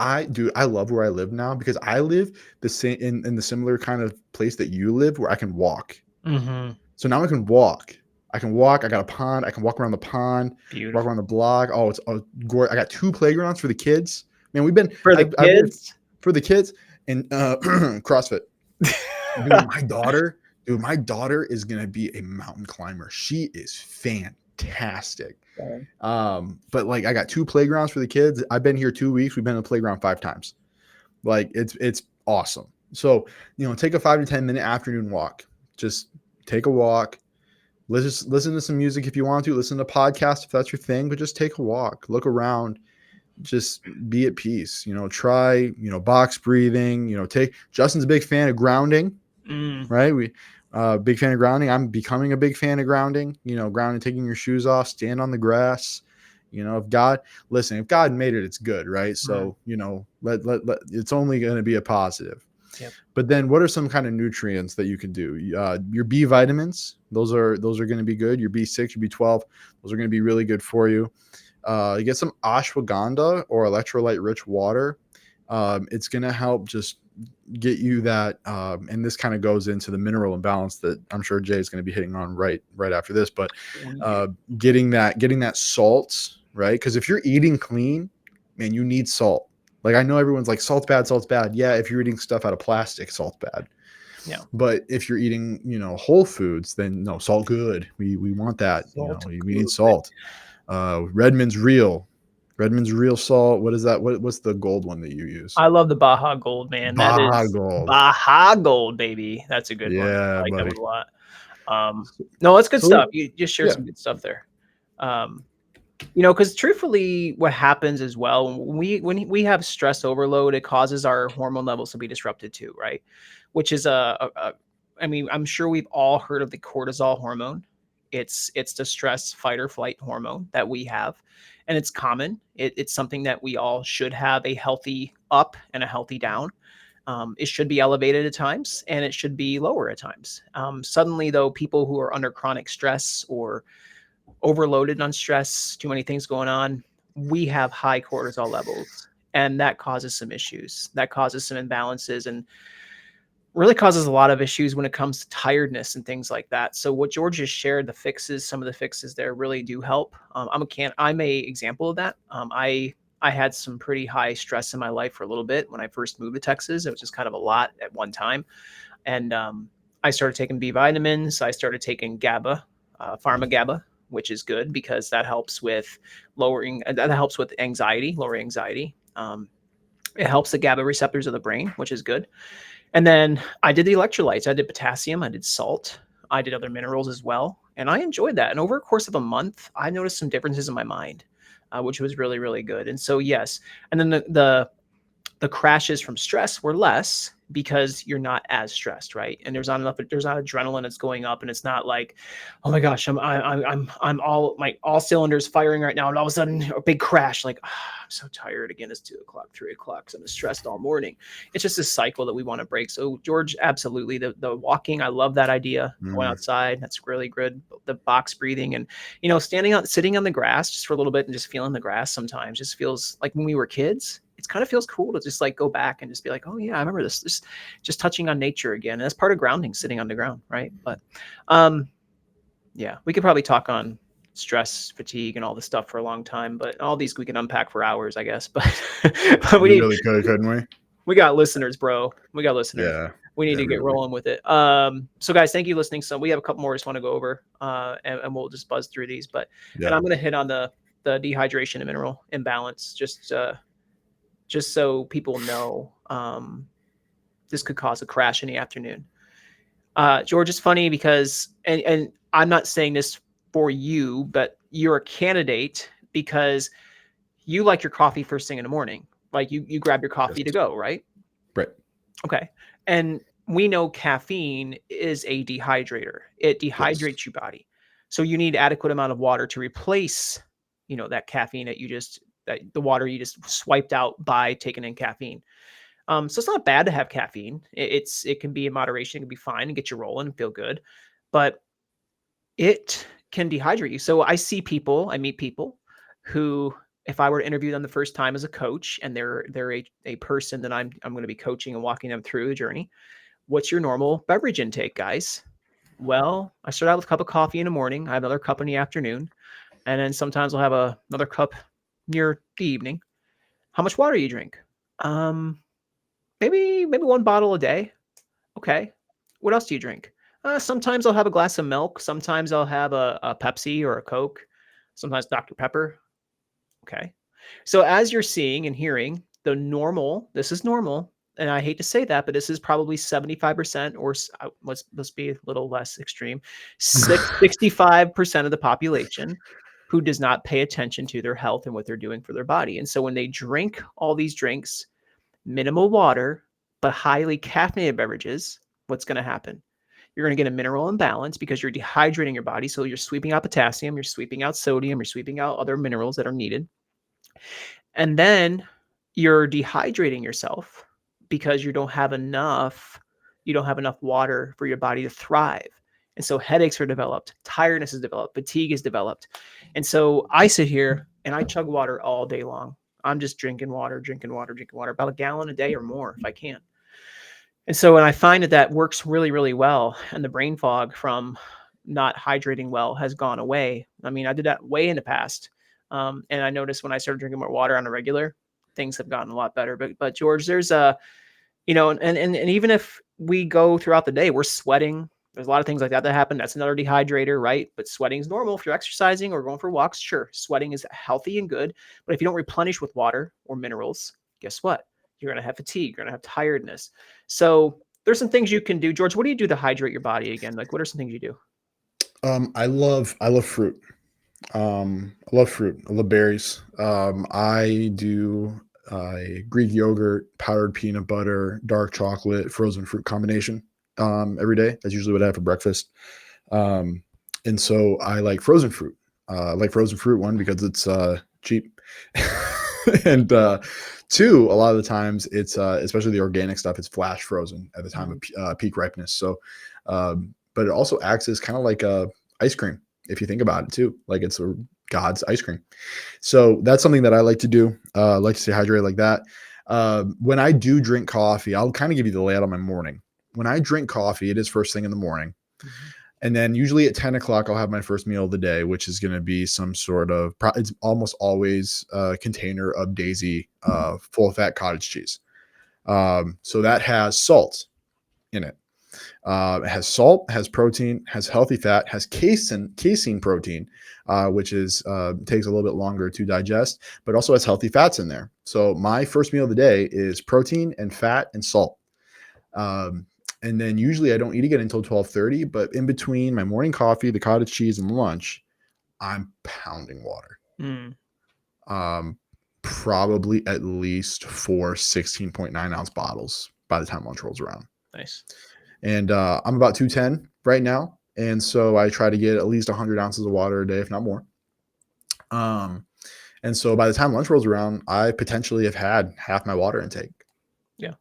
B: I love where I live now because I live the same in the similar kind of place that you live, where I can walk. So now I can walk. I got a pond. I can walk around the pond, walk around the block. Oh, it's gorgeous. I got 2 playgrounds for the kids. Man, we've been
C: for the kids.
B: For the kids and CrossFit. My daughter is gonna be a mountain climber. She is fantastic. But like, I got 2 playgrounds for the kids. I've been here 2 weeks. We've been in the playground 5 times. Like, it's awesome. So, take a 5 to 10 minute afternoon walk. Just take a walk. Listen to some music if you want to. Listen to podcasts if that's your thing. But just take a walk. Look around. Just be at peace. Try box breathing. Justin's a big fan of grounding. Right? Big fan of grounding. I'm becoming a big fan of grounding. Grounding, taking your shoes off, stand on the grass. If God made it, it's good, right? So let it's only going to be a positive.
C: Yep.
B: But then, what are some kind of nutrients that you can do? Your B vitamins, those are going to be good. Your B6, your B12, those are going to be really good for you. You get some ashwagandha or electrolyte rich water. It's going to help just get you that. And this kind of goes into the mineral imbalance that I'm sure Jay is going to be hitting on right after this. But getting that salt, right? Because if you're eating clean, man, you need salt. Like, I know everyone's like, salt's bad. Yeah, if you're eating stuff out of plastic, salt's bad.
C: Yeah.
B: But if you're eating, whole foods, then no, salt good. We want that. We need salt. Redmond's real salt. What is that? What's the gold one that you use?
C: I love the Baja Gold, man.
B: Baja Gold.
C: Baja Gold, baby. That's a good one. I like
B: buddy.
C: that one a lot. No, it's good stuff. You just shared some good stuff there. Because truthfully, what happens as well, when we have stress overload, it causes our hormone levels to be disrupted too, right? Which is I'm sure we've all heard of the cortisol hormone. It's the stress fight or flight hormone that we have, and it's common. It's something that we all should have a healthy up and a healthy down. It should be elevated at times, and it should be lower at times. Suddenly, though, people who are under chronic stress or overloaded on stress, too many things going on, we have high cortisol levels, and that causes some issues. That causes some imbalances and really causes a lot of issues when it comes to tiredness and things like that. So what George just shared, some of the fixes there really do help. I'm a example of that. I had some pretty high stress in my life for a little bit when I first moved to Texas. It was just kind of a lot at one time. And I started taking B vitamins. I started taking GABA, pharma GABA, which is good because that helps with lowering anxiety, lowering anxiety. It helps the GABA receptors of the brain, which is good. And then I did the electrolytes. I did potassium, I did salt, I did other minerals as well. And I enjoyed that. And over a course of a month, I noticed some differences in my mind, which was really, really good. And so, yes. And then the crashes from stress were less because you're not as stressed, right? And there's not adrenaline that's going up, and it's not like, oh my gosh, I'm all cylinders firing right now, and all of a sudden a big crash, like, I'm so tired again. It's 2 o'clock, 3 o'clock, so I'm stressed all morning. It's just a cycle that we want to break. So George, absolutely, the walking, I love that idea. Going outside, that's really good. The box breathing, and sitting on the grass just for a little bit and just feeling the grass sometimes just feels like when we were kids. It kind of feels cool to just like go back and just be like, oh yeah, I remember this, just touching on nature again. And that's part of grounding, sitting on the ground, right? But yeah, we could probably talk on stress, fatigue, and all this stuff for a long time, but all these we can unpack for hours, I guess. But, but
B: we really could, couldn't we?
C: We got listeners, bro. We got listeners.
B: Yeah.
C: We need to get rolling with it. So guys, thank you for listening. So we have a couple more I just want to go over, and we'll just buzz through these. But and I'm going to hit on the dehydration and mineral imbalance, just so people know, this could cause a crash in the afternoon. George, it's funny because, and I'm not saying this for you, but you're a candidate because you like your coffee first thing in the morning. Like you grab your coffee to go, right?
B: Right.
C: Okay. And we know caffeine is a dehydrator. It dehydrates your body. So you need adequate amount of water to replace, that caffeine that the water you just swiped out by taking in caffeine. So it's not bad to have caffeine. It can be in moderation. It can be fine and get you rolling and feel good, but it can dehydrate you. So I meet people who, if I were to interview them the first time as a coach, and they're a person that I'm going to be coaching and walking them through the journey. What's your normal beverage intake, guys? Well, I start out with a cup of coffee in the morning. I have another cup in the afternoon, and then sometimes I'll have another cup near the evening. How much water do you drink? Maybe 1 bottle a day. Okay. What else do you drink? Sometimes I'll have a glass of milk. Sometimes I'll have a Pepsi or a Coke. Sometimes Dr. Pepper. Okay. So as you're seeing and hearing, this is normal. And I hate to say that, but this is probably 75%, or let's be a little less extreme, 65% of the population who does not pay attention to their health and what they're doing for their body. And so when they drink all these drinks, minimal water, but highly caffeinated beverages, what's going to happen? You're going to get a mineral imbalance because you're dehydrating your body. So you're sweeping out potassium, you're sweeping out sodium, you're sweeping out other minerals that are needed. And then you're dehydrating yourself because you don't have enough water for your body to thrive. And so headaches are developed, tiredness is developed, fatigue is developed. And so I sit here and I chug water all day long. I'm just drinking water, about a gallon a day or more if I can. And so, and I find that works really, really well. And the brain fog from not hydrating well has gone away. I mean, I did that way in the past. And I noticed when I started drinking more water on a regular, things have gotten a lot better. But George, there's and even if we go throughout the day, we're sweating. There's a lot of things like that happen. That's another dehydrator, right? But sweating is normal. If you're exercising or going for walks, sure, sweating is healthy and good. But if you don't replenish with water or minerals, guess what? You're going to have fatigue. You're going to have tiredness. So there's some things you can do. George, what do you do to hydrate your body again? Like, what are some things you do?
B: I love fruit. I love fruit. I love berries. I do Greek yogurt, powdered peanut butter, dark chocolate, frozen fruit combination every day. That's usually what I have for breakfast. And so I like frozen fruit. I like frozen fruit, one, because it's cheap. And two, a lot of the times it's especially the organic stuff, it's flash frozen at the time of peak ripeness. So but it also acts as kind of like a ice cream, if you think about it too. Like it's God's ice cream. So that's something that I like to do. I like to stay hydrated like that. When I do drink coffee, I'll kind of give you the layout of my morning. When I drink coffee, it is first thing in the morning. And then usually at 10 o'clock, I'll have my first meal of the day, which is going to be some sort of, it's almost always a container of Daisy full fat cottage cheese. So that has salt in it. It has salt, has protein, has healthy fat, has casein protein, which is takes a little bit longer to digest, but also has healthy fats in there. So my first meal of the day is protein and fat and salt. Um, and then usually I don't eat again until 12:30, but in between my morning coffee, the cottage cheese, and lunch, I'm pounding water.
C: Mm,
B: Um, Probably at least 4 16.9-ounce bottles by the time lunch rolls around.
C: nice.
B: And I'm about 210 right now. And so I try to get at least 100 ounces of water a day, if not more. And so by the time lunch rolls around, I potentially have had half my water intake.
C: Yeah.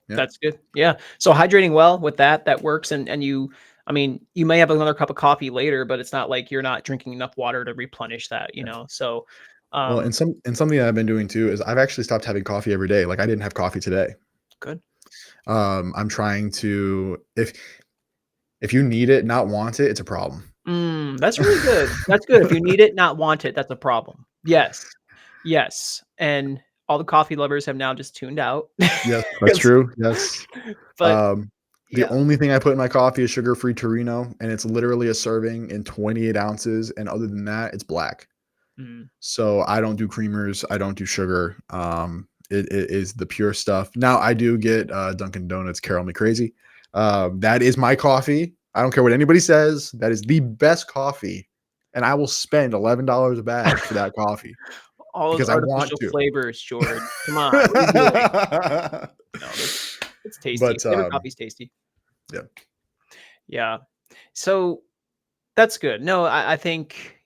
B: Yeah.
C: That's good. Yeah. So hydrating well with that works. And you, I mean, you may have another cup of coffee later, but it's not like you're not drinking enough water to replenish that, you know? So,
B: Well, and something that I've been doing too is I've actually stopped having coffee every day. Like I didn't have coffee today.
C: good.
B: I'm trying to, if you need it, not want it, it's a problem.
C: That's really good. That's good. If you need it, not want it, that's a problem. Yes. Yes. And all the coffee lovers have now just tuned out.
B: Yes, that's true. Yes.
C: But
B: The
C: yeah.
B: only thing I put in my coffee is sugar-free Torino, and it's literally a serving in 28 ounces. And other than that, it's black.
C: Mm.
B: So I don't do creamers. I don't do sugar. It is the pure stuff. Now I do get Dunkin' Donuts Caramel Me Crazy. That is my coffee. I don't care what anybody says. That is the best coffee, and I will spend $11 a bag for that coffee
C: All those
B: because I want
C: artificial
B: to.
C: flavors, George. Come on. What are you doing? No, it's tasty.
B: But
C: Flavored coffee's tasty.
B: yeah,
C: Yeah. So that's good. No, I think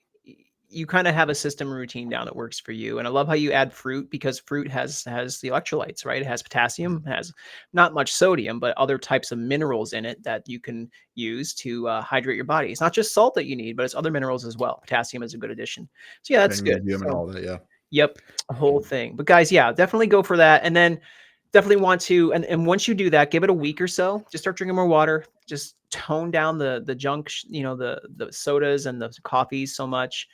C: you kind of have a system routine down that works for you. And I love how you add fruit because fruit has the electrolytes, right? It has potassium, has not much sodium, but other types of minerals in it that you can use to hydrate your body. It's not just salt that you need, but it's other minerals as well. Potassium is a good addition. So yeah, that's good.
B: magnesium and
C: So
B: all that. Yeah.
C: yep, a whole thing. But guys, yeah, definitely go for that. And then definitely want to, and once you do that, give it a week or so. Just start drinking more water. Just tone down the junk, the sodas and the coffees so much.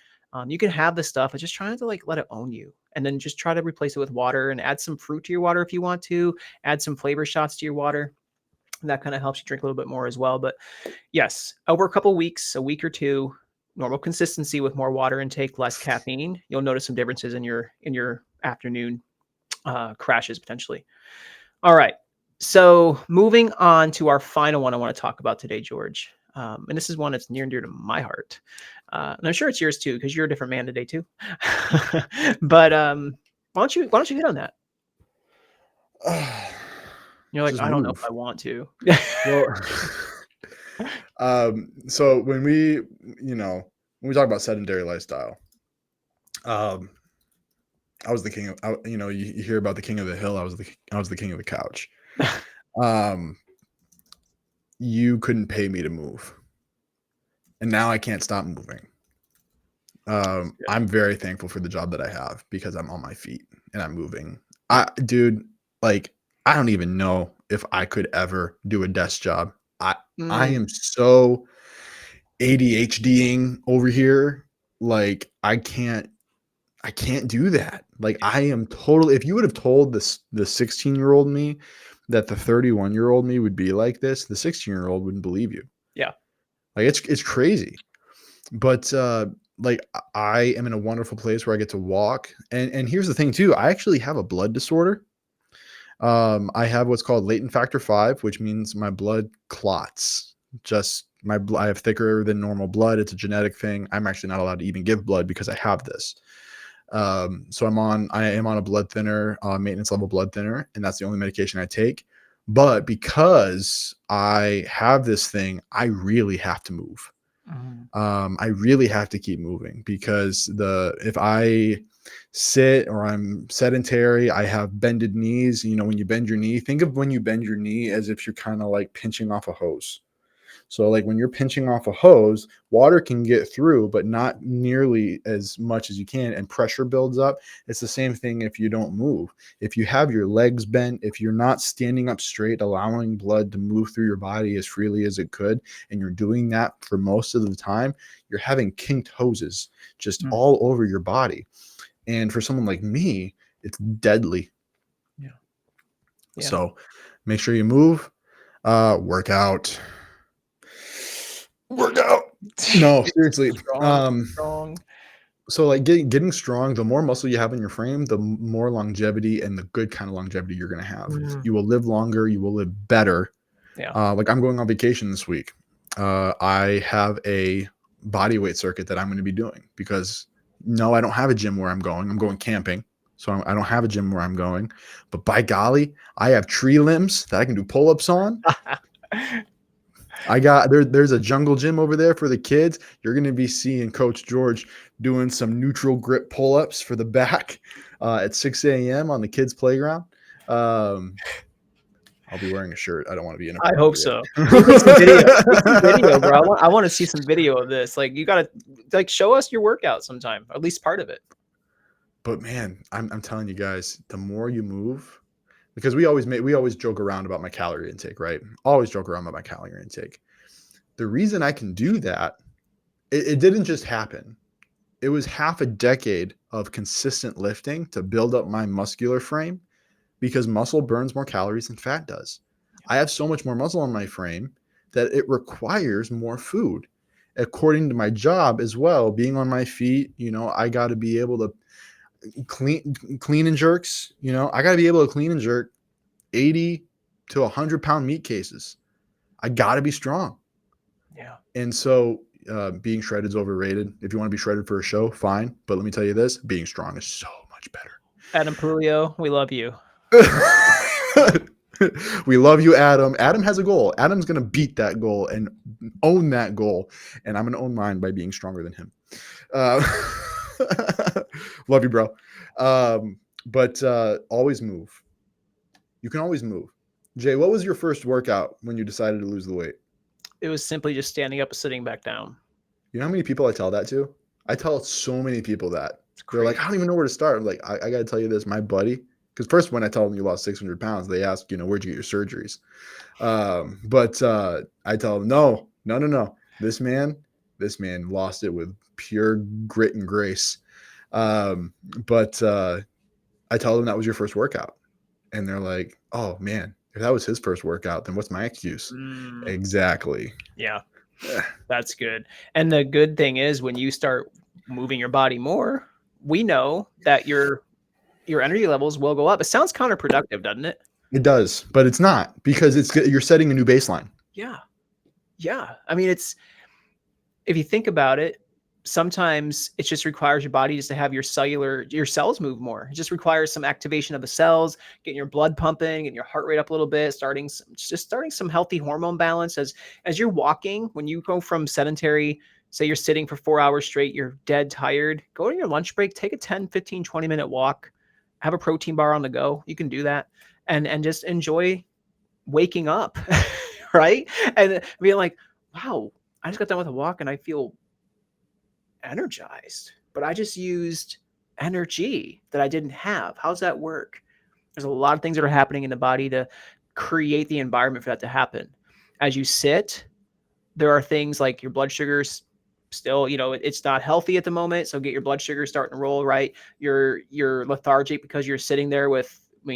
C: You can have the stuff, but just try not to like let it own you. And then just try to replace it with water and add some fruit to your water if you want to. Add some flavor shots to your water. And that kind of helps you drink a little bit more as well. But yes, over a couple weeks, a week or two, normal consistency with more water intake, less caffeine, you'll notice some differences in your afternoon crashes potentially. All right. So moving on to our final one I want to talk about today, George. And this is one that's near and dear to my heart. And I'm sure it's yours too, because you're a different man today too. But why don't you hit on that? You're like,
B: Just
C: I don't know if
B: move.
C: I want to.
B: Well, so when we talk about sedentary lifestyle, I was the king of, you hear about the king of the hill. I was the king of the couch. Um, you couldn't pay me to move, and now I can't stop moving. I'm very thankful for the job that I have because I'm on my feet and I'm moving. Dude, like I don't even know if I could ever do a desk job. I am so ADHDing over here. Like I can't do that. Like I am totally, if you would have told the 16-year-old me that the 31-year-old me would be like this, the 16-year-old wouldn't believe you.
C: Yeah.
B: Like it's crazy. But like I am in a wonderful place where I get to walk. And here's the thing too, I actually have a blood disorder. I have what's called latent factor 5, which means my blood clots. Just I have thicker than normal blood. It's a genetic thing. I'm actually not allowed to even give blood because I have this. So I am on a blood thinner, maintenance level blood thinner, and that's the only medication I take. But because I have this thing, I really have to move. I really have to keep moving because if I sit or I'm sedentary, I have bended knees. You know, when you bend your knee, think of when you bend your knee as if you're kind of like pinching off a hose. So like when you're pinching off a hose, water can get through, but not nearly as much as you can, and pressure builds up. It's the same thing if you don't move. If you have your legs bent, if you're not standing up straight, allowing blood to move through your body as freely as it could, and you're doing that for most of the time, you're having kinked hoses just all over your body. And for someone like me, it's deadly.
C: Yeah.
B: So make sure you move. Workout. No, seriously.
C: Strong.
B: So like getting strong, the more muscle you have in your frame, the more longevity and the good kind of longevity you're going to have. You will live longer, you will live better.
C: Yeah.
B: Like I'm going on vacation this week. I have a body weight circuit that I'm going to be doing because no, I don't have a gym where I'm going. I'm going camping. So I don't have a gym where I'm going, but by golly, I have tree limbs that I can do pull-ups on. I got there's a jungle gym over there for the kids. You're going to be seeing Coach George doing some neutral grip pull-ups for the back at 6 a.m. on the kids' playground. I'll be wearing a shirt. I don't want to be in.
C: I hope so. Take some video. Take some video, bro. I want to see some video of this. Like, you gotta like show us your workout sometime, at least part of it.
B: But man, I'm telling you guys, the more you move, because we always joke around about my calorie intake, right? Always joke around about my calorie intake. The reason I can do that, it didn't just happen. It was half a decade of consistent lifting to build up my muscular frame, because muscle burns more calories than fat does. I have so much more muscle on my frame that it requires more food. According to my job as well, being on my feet, I got to be able to clean and jerks. I got to be able to clean and jerk 80 to 100-pound meat cases. I got to be strong.
C: Yeah.
B: And so being shredded is overrated. If you want to be shredded for a show, fine. But let me tell you this, being strong is so much better.
C: Adam Pulio, we love you.
B: We love you, Adam. Adam has a goal. Adam's going to beat that goal and own that goal. And I'm going to own mine by being stronger than him. Love you, bro. But always move. You can always move. Jay, what was your first workout when you decided to lose the weight?
C: It was simply just standing up and sitting back down.
B: You know how many people I tell that to? I tell so many people that. They're like, I don't even know where to start. I'm like, I got to tell you this, my buddy. Because first, when I tell them you lost 600 pounds, they ask, where'd you get your surgeries? But I tell them, no. This man lost it with pure grit and grace. But I tell them that was your first workout. And they're like, oh, man, if that was his first workout, then what's my excuse? Exactly.
C: Yeah, that's good. And the good thing is when you start moving your body more, we know that your energy levels will go up. It sounds counterproductive, doesn't it?
B: It does, but it's not, because you're setting a new baseline.
C: Yeah. I mean, if you think about it, sometimes it just requires your body just to have your cells move more. It just requires some activation of the cells, getting your blood pumping, getting your heart rate up a little bit, starting some healthy hormone balance as you're walking. When you go from sedentary, say you're sitting for 4 hours straight, you're dead tired, go to your lunch break, take a 10, 15, 20-minute walk, have a protein bar on the go. You can do that and just enjoy waking up, right? And being like, wow, I just got done with a walk and I feel energized, but I just used energy that I didn't have. How's that work? There's a lot of things that are happening in the body to create the environment for that to happen. As you sit, there are things like your blood sugars still, it's not healthy at the moment. So get your blood sugar starting to roll right. You're lethargic because you're sitting there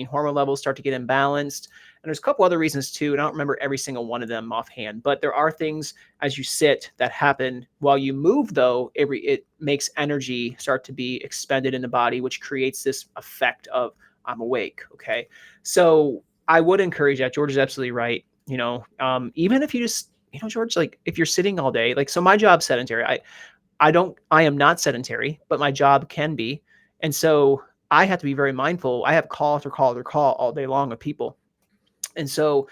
C: hormone levels start to get imbalanced. And there's a couple other reasons too. And I don't remember every single one of them offhand, but there are things as you sit that happen while you move, though. It makes energy start to be expended in the body, which creates this effect of I'm awake. Okay. So I would encourage that. George is absolutely right. Even if you just, George, like if you're sitting all day, like, so my job's sedentary. I am not sedentary, but my job can be. And so I have to be very mindful. I have call after call after call all day long of people. And so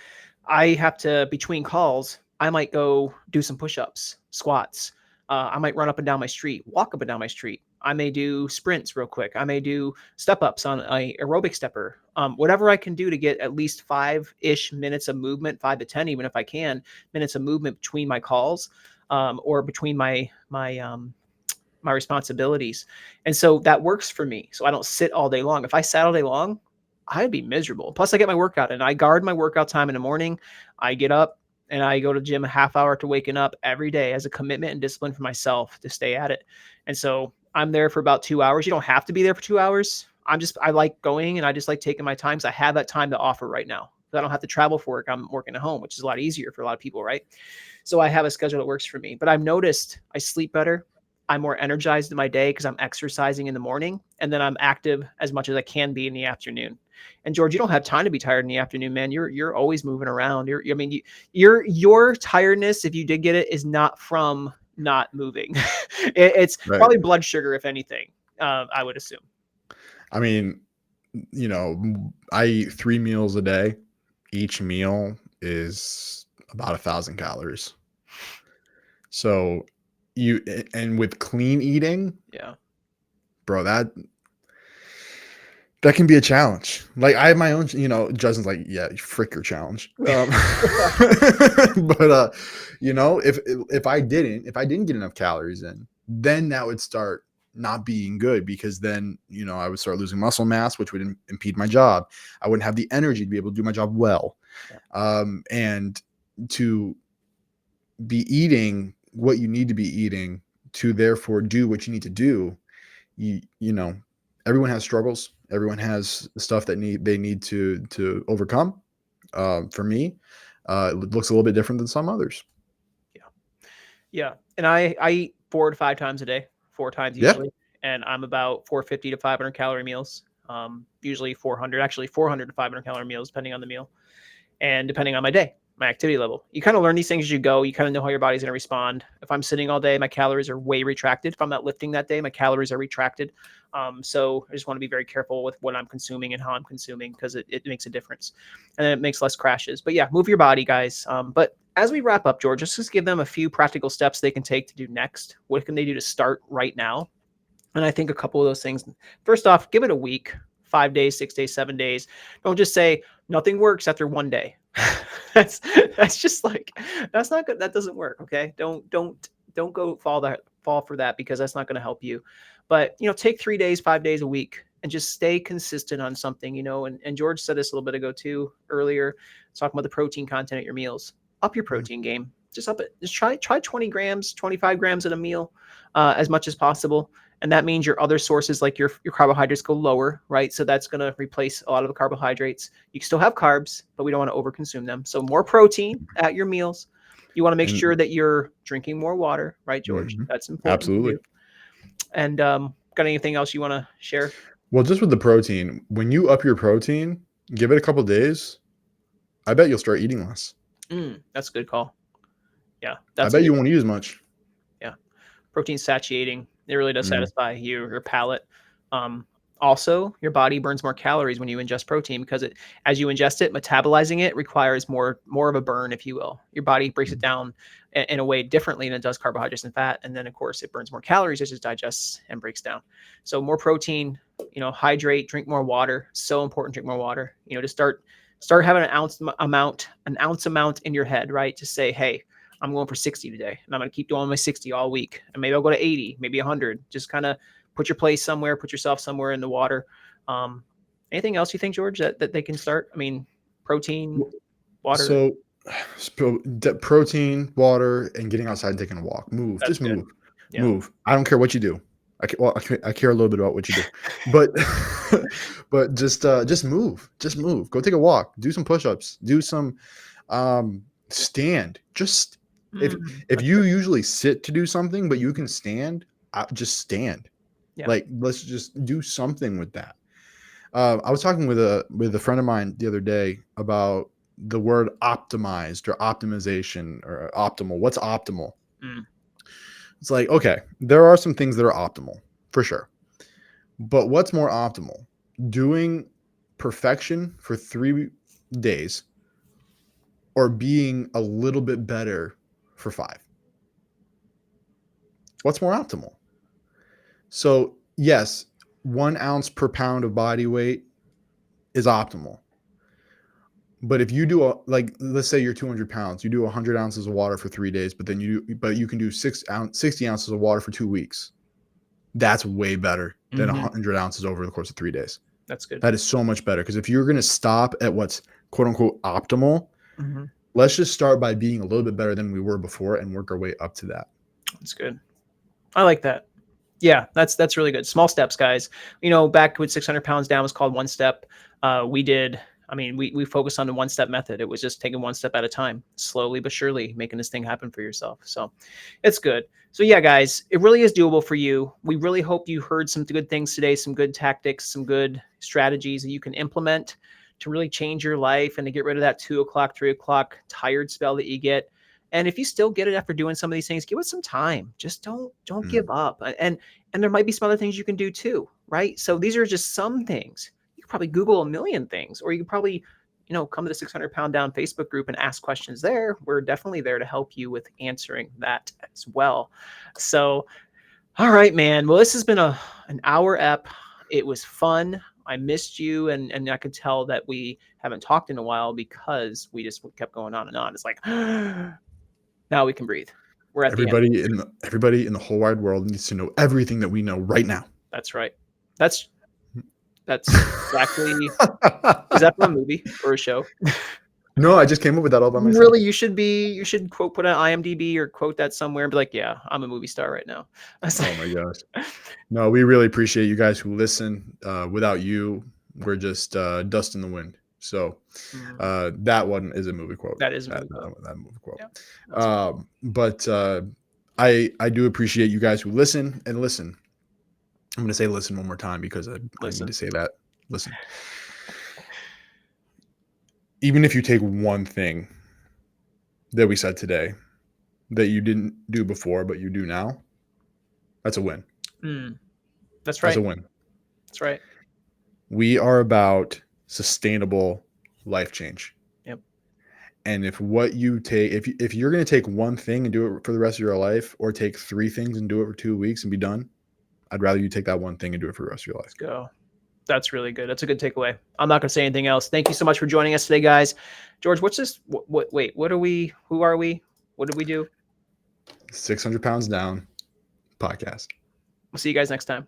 C: I have to, between calls, I might go do some push-ups, squats. I might run up and down my street, walk up and down my street. I may do sprints real quick. I may do step-ups on a aerobic stepper. Whatever I can do to get at least 5-ish minutes of movement, 5 to 10, even if I can, minutes of movement between my calls or between my responsibilities. And so that works for me. So I don't sit all day long. If I sat all day long, I'd be miserable. Plus I get my workout and I guard my workout time in the morning. I get up and I go to the gym a half hour to waking up every day as a commitment and discipline for myself to stay at it. And so I'm there for about 2 hours. You don't have to be there for 2 hours. I like going and I just like taking my time because I have that time to offer right now. because I don't have to travel for work. I'm working at home, which is a lot easier for a lot of people, right? So I have a schedule that works for me. But I've noticed I sleep better. I'm more energized in my day because I'm exercising in the morning, and then I'm active as much as I can be in the afternoon. And George, you don't have time to be tired in the afternoon, man. You're always moving around. Your tiredness, if you did get it, is not from not moving. It's
B: Right.
C: probably blood sugar, if anything. I would assume.
B: I mean, you know, I eat 3 meals a day. Each meal is about 1,000 calories. So and with clean eating,
C: Yeah.
B: bro, that can be a challenge. Like I have my own, you know, Justin's like, yeah, frick your challenge. But you know, if I didn't get enough calories in, then that would start not being good, because then, you know, I would start losing muscle mass, which would impede my job. I wouldn't have the energy to be able to do my job well.
C: Yeah.
B: And to be eating what you need to be eating to therefore do what you need to do, you know, everyone has struggles. Everyone has stuff that they need to overcome. For me, it looks a little bit different than some others.
C: Yeah. And I eat 4 to 5 times a day, 4 times
B: Yeah.
C: usually. And I'm about 450 to 500 calorie meals. Usually 400, actually 400 to 500 calorie meals, depending on the meal and depending on my day, my activity level. You kind of learn these things as you go. You kind of know how your body's going to respond. If I'm sitting all day, my calories are way retracted. If I'm not lifting that day, my calories are retracted. So I just want to be very careful with what I'm consuming and how I'm consuming, because it makes a difference, and then it makes less crashes. But yeah, move your body, guys. But as we wrap up, George, let's just give them a few practical steps they can take to do next. What can they do to start right now? And I think a couple of those things, first off, give it a week, 5 days, 6 days, 7 days. Don't just say nothing works after 1 day. that's just like, that's not good. That doesn't work. Okay. Don't go fall for that, because that's not going to help you. But, you know, take 3 days, 5 days a week and just stay consistent on something, you know, and George said this a little bit ago too, earlier, talking about the protein content at your meals. Up your protein game. Just up it. Just try 20 grams, 25 grams at a meal, as much as possible. And that means your other sources, like your carbohydrates, go lower, right? So that's going to replace a lot of the carbohydrates. You can still have carbs, but we don't want to overconsume them. So more protein at your meals. You want to make sure that you're drinking more water, right, George? That's important to
B: Absolutely.
C: do. And got anything else you want to share?
B: Well, just with the protein, when you up your protein, give it a couple days, I bet you'll start eating less.
C: That's a good call. Yeah.
B: I bet you won't eat as much.
C: Yeah. Protein satiating. It really does satisfy your palate. Also, your body burns more calories when you ingest protein, because as you ingest it, metabolizing it requires more of a burn, if you will. Your body breaks it down in a way differently than it does carbohydrates and fat. And then, of course, it burns more calories as it digests and breaks down. So more protein, you know, hydrate, drink more water. So important, drink more water. You know, to start having an ounce amount in your head, right? To say, hey, I'm going for 60 today, and I'm going to keep doing my 60 all week. And maybe I'll go to 80, maybe 100. Just kind of put yourself somewhere in the water. Anything else you think, George, that they can start? I mean, protein, water.
B: So protein, water, and getting outside and taking a walk. Move.
C: That's
B: Just
C: good.
B: move.
C: Yeah.
B: Move. I don't care what you do. I care a little bit about what you do, but but just move. Just move. Go take a walk. Do some push-ups. Do some stand. Just if you usually sit to do something, but you can stand, just stand.
C: Yeah.
B: Like, let's just do something with that. I was talking with a friend of mine the other day about the word optimized or optimization or optimal. What's optimal? It's like, okay, there are some things that are optimal for sure. But what's more optimal? Doing perfection for 3 days or being a little bit better for 5? What's more optimal? So, yes, 1 ounce per pound of body weight is optimal. But if you do let's say you're 200 pounds, you do 100 ounces of water for 3 days, but you can do 60 ounces of water for 2 weeks. That's way better than 100 ounces over the course of 3 days.
C: That's good.
B: That is so much better, because if you're going to stop at what's quote unquote optimal, let's just start by being a little bit better than we were before and work our way up to that.
C: That's good. I like that. Yeah, that's really good. Small steps, guys. You know, back when 600 pounds down was called 1 step. We did I mean, we focused on the one-step method. It was just taking one step at a time, slowly but surely making this thing happen for yourself. So it's good. So yeah, guys, it really is doable for you. We really hope you heard some good things today, some good tactics, some good strategies that you can implement to really change your life and to get rid of that 2 o'clock, 3 o'clock tired spell that you get. And if you still get it after doing some of these things, give it some time. Just don't give up. And there might be some other things you can do too, right? So these are just some things. You could probably Google a million things, or you could probably, come to the 600 Pound Down Facebook group and ask questions there. We're definitely there to help you with answering that as well. So, all right, man. Well, this has been an hour ep. It was fun. I missed you, and I could tell that we haven't talked in a while because we just kept going on and on. It's like, now we can breathe. We're at the end.
B: Everybody in the whole wide world needs to know everything that we know right now.
C: That's right. That's exactly. Is that from a movie or a show?
B: No, I just came up with that all by myself.
C: Really, you should put an IMDb or quote that somewhere and be like, yeah, I'm a movie star right now.
B: Oh my gosh. No, we really appreciate you guys who listen. Without you, we're just dust in the wind. So that one is a movie quote.
C: That is a movie quote.
B: That movie quote.
C: Yeah,
B: but I do appreciate you guys who listen and listen. I'm going to say listen one more time because I need to say that. Listen. Even if you take one thing that we said today that you didn't do before, but you do now, that's a win.
C: That's right.
B: That's a win.
C: That's right.
B: We are about sustainable life change.
C: Yep.
B: And if what you take, if you're going to take one thing and do it for the rest of your life, or take 3 things and do it for 2 weeks and be done, I'd rather you take that one thing and do it for the rest of your life.
C: Let's go. That's really good. That's a good takeaway. I'm not going to say anything else. Thank you so much for joining us today, guys. George, what's this? Wait, what are we? Who are we? What did we do?
B: 600 Pounds Down podcast.
C: We'll see you guys next time.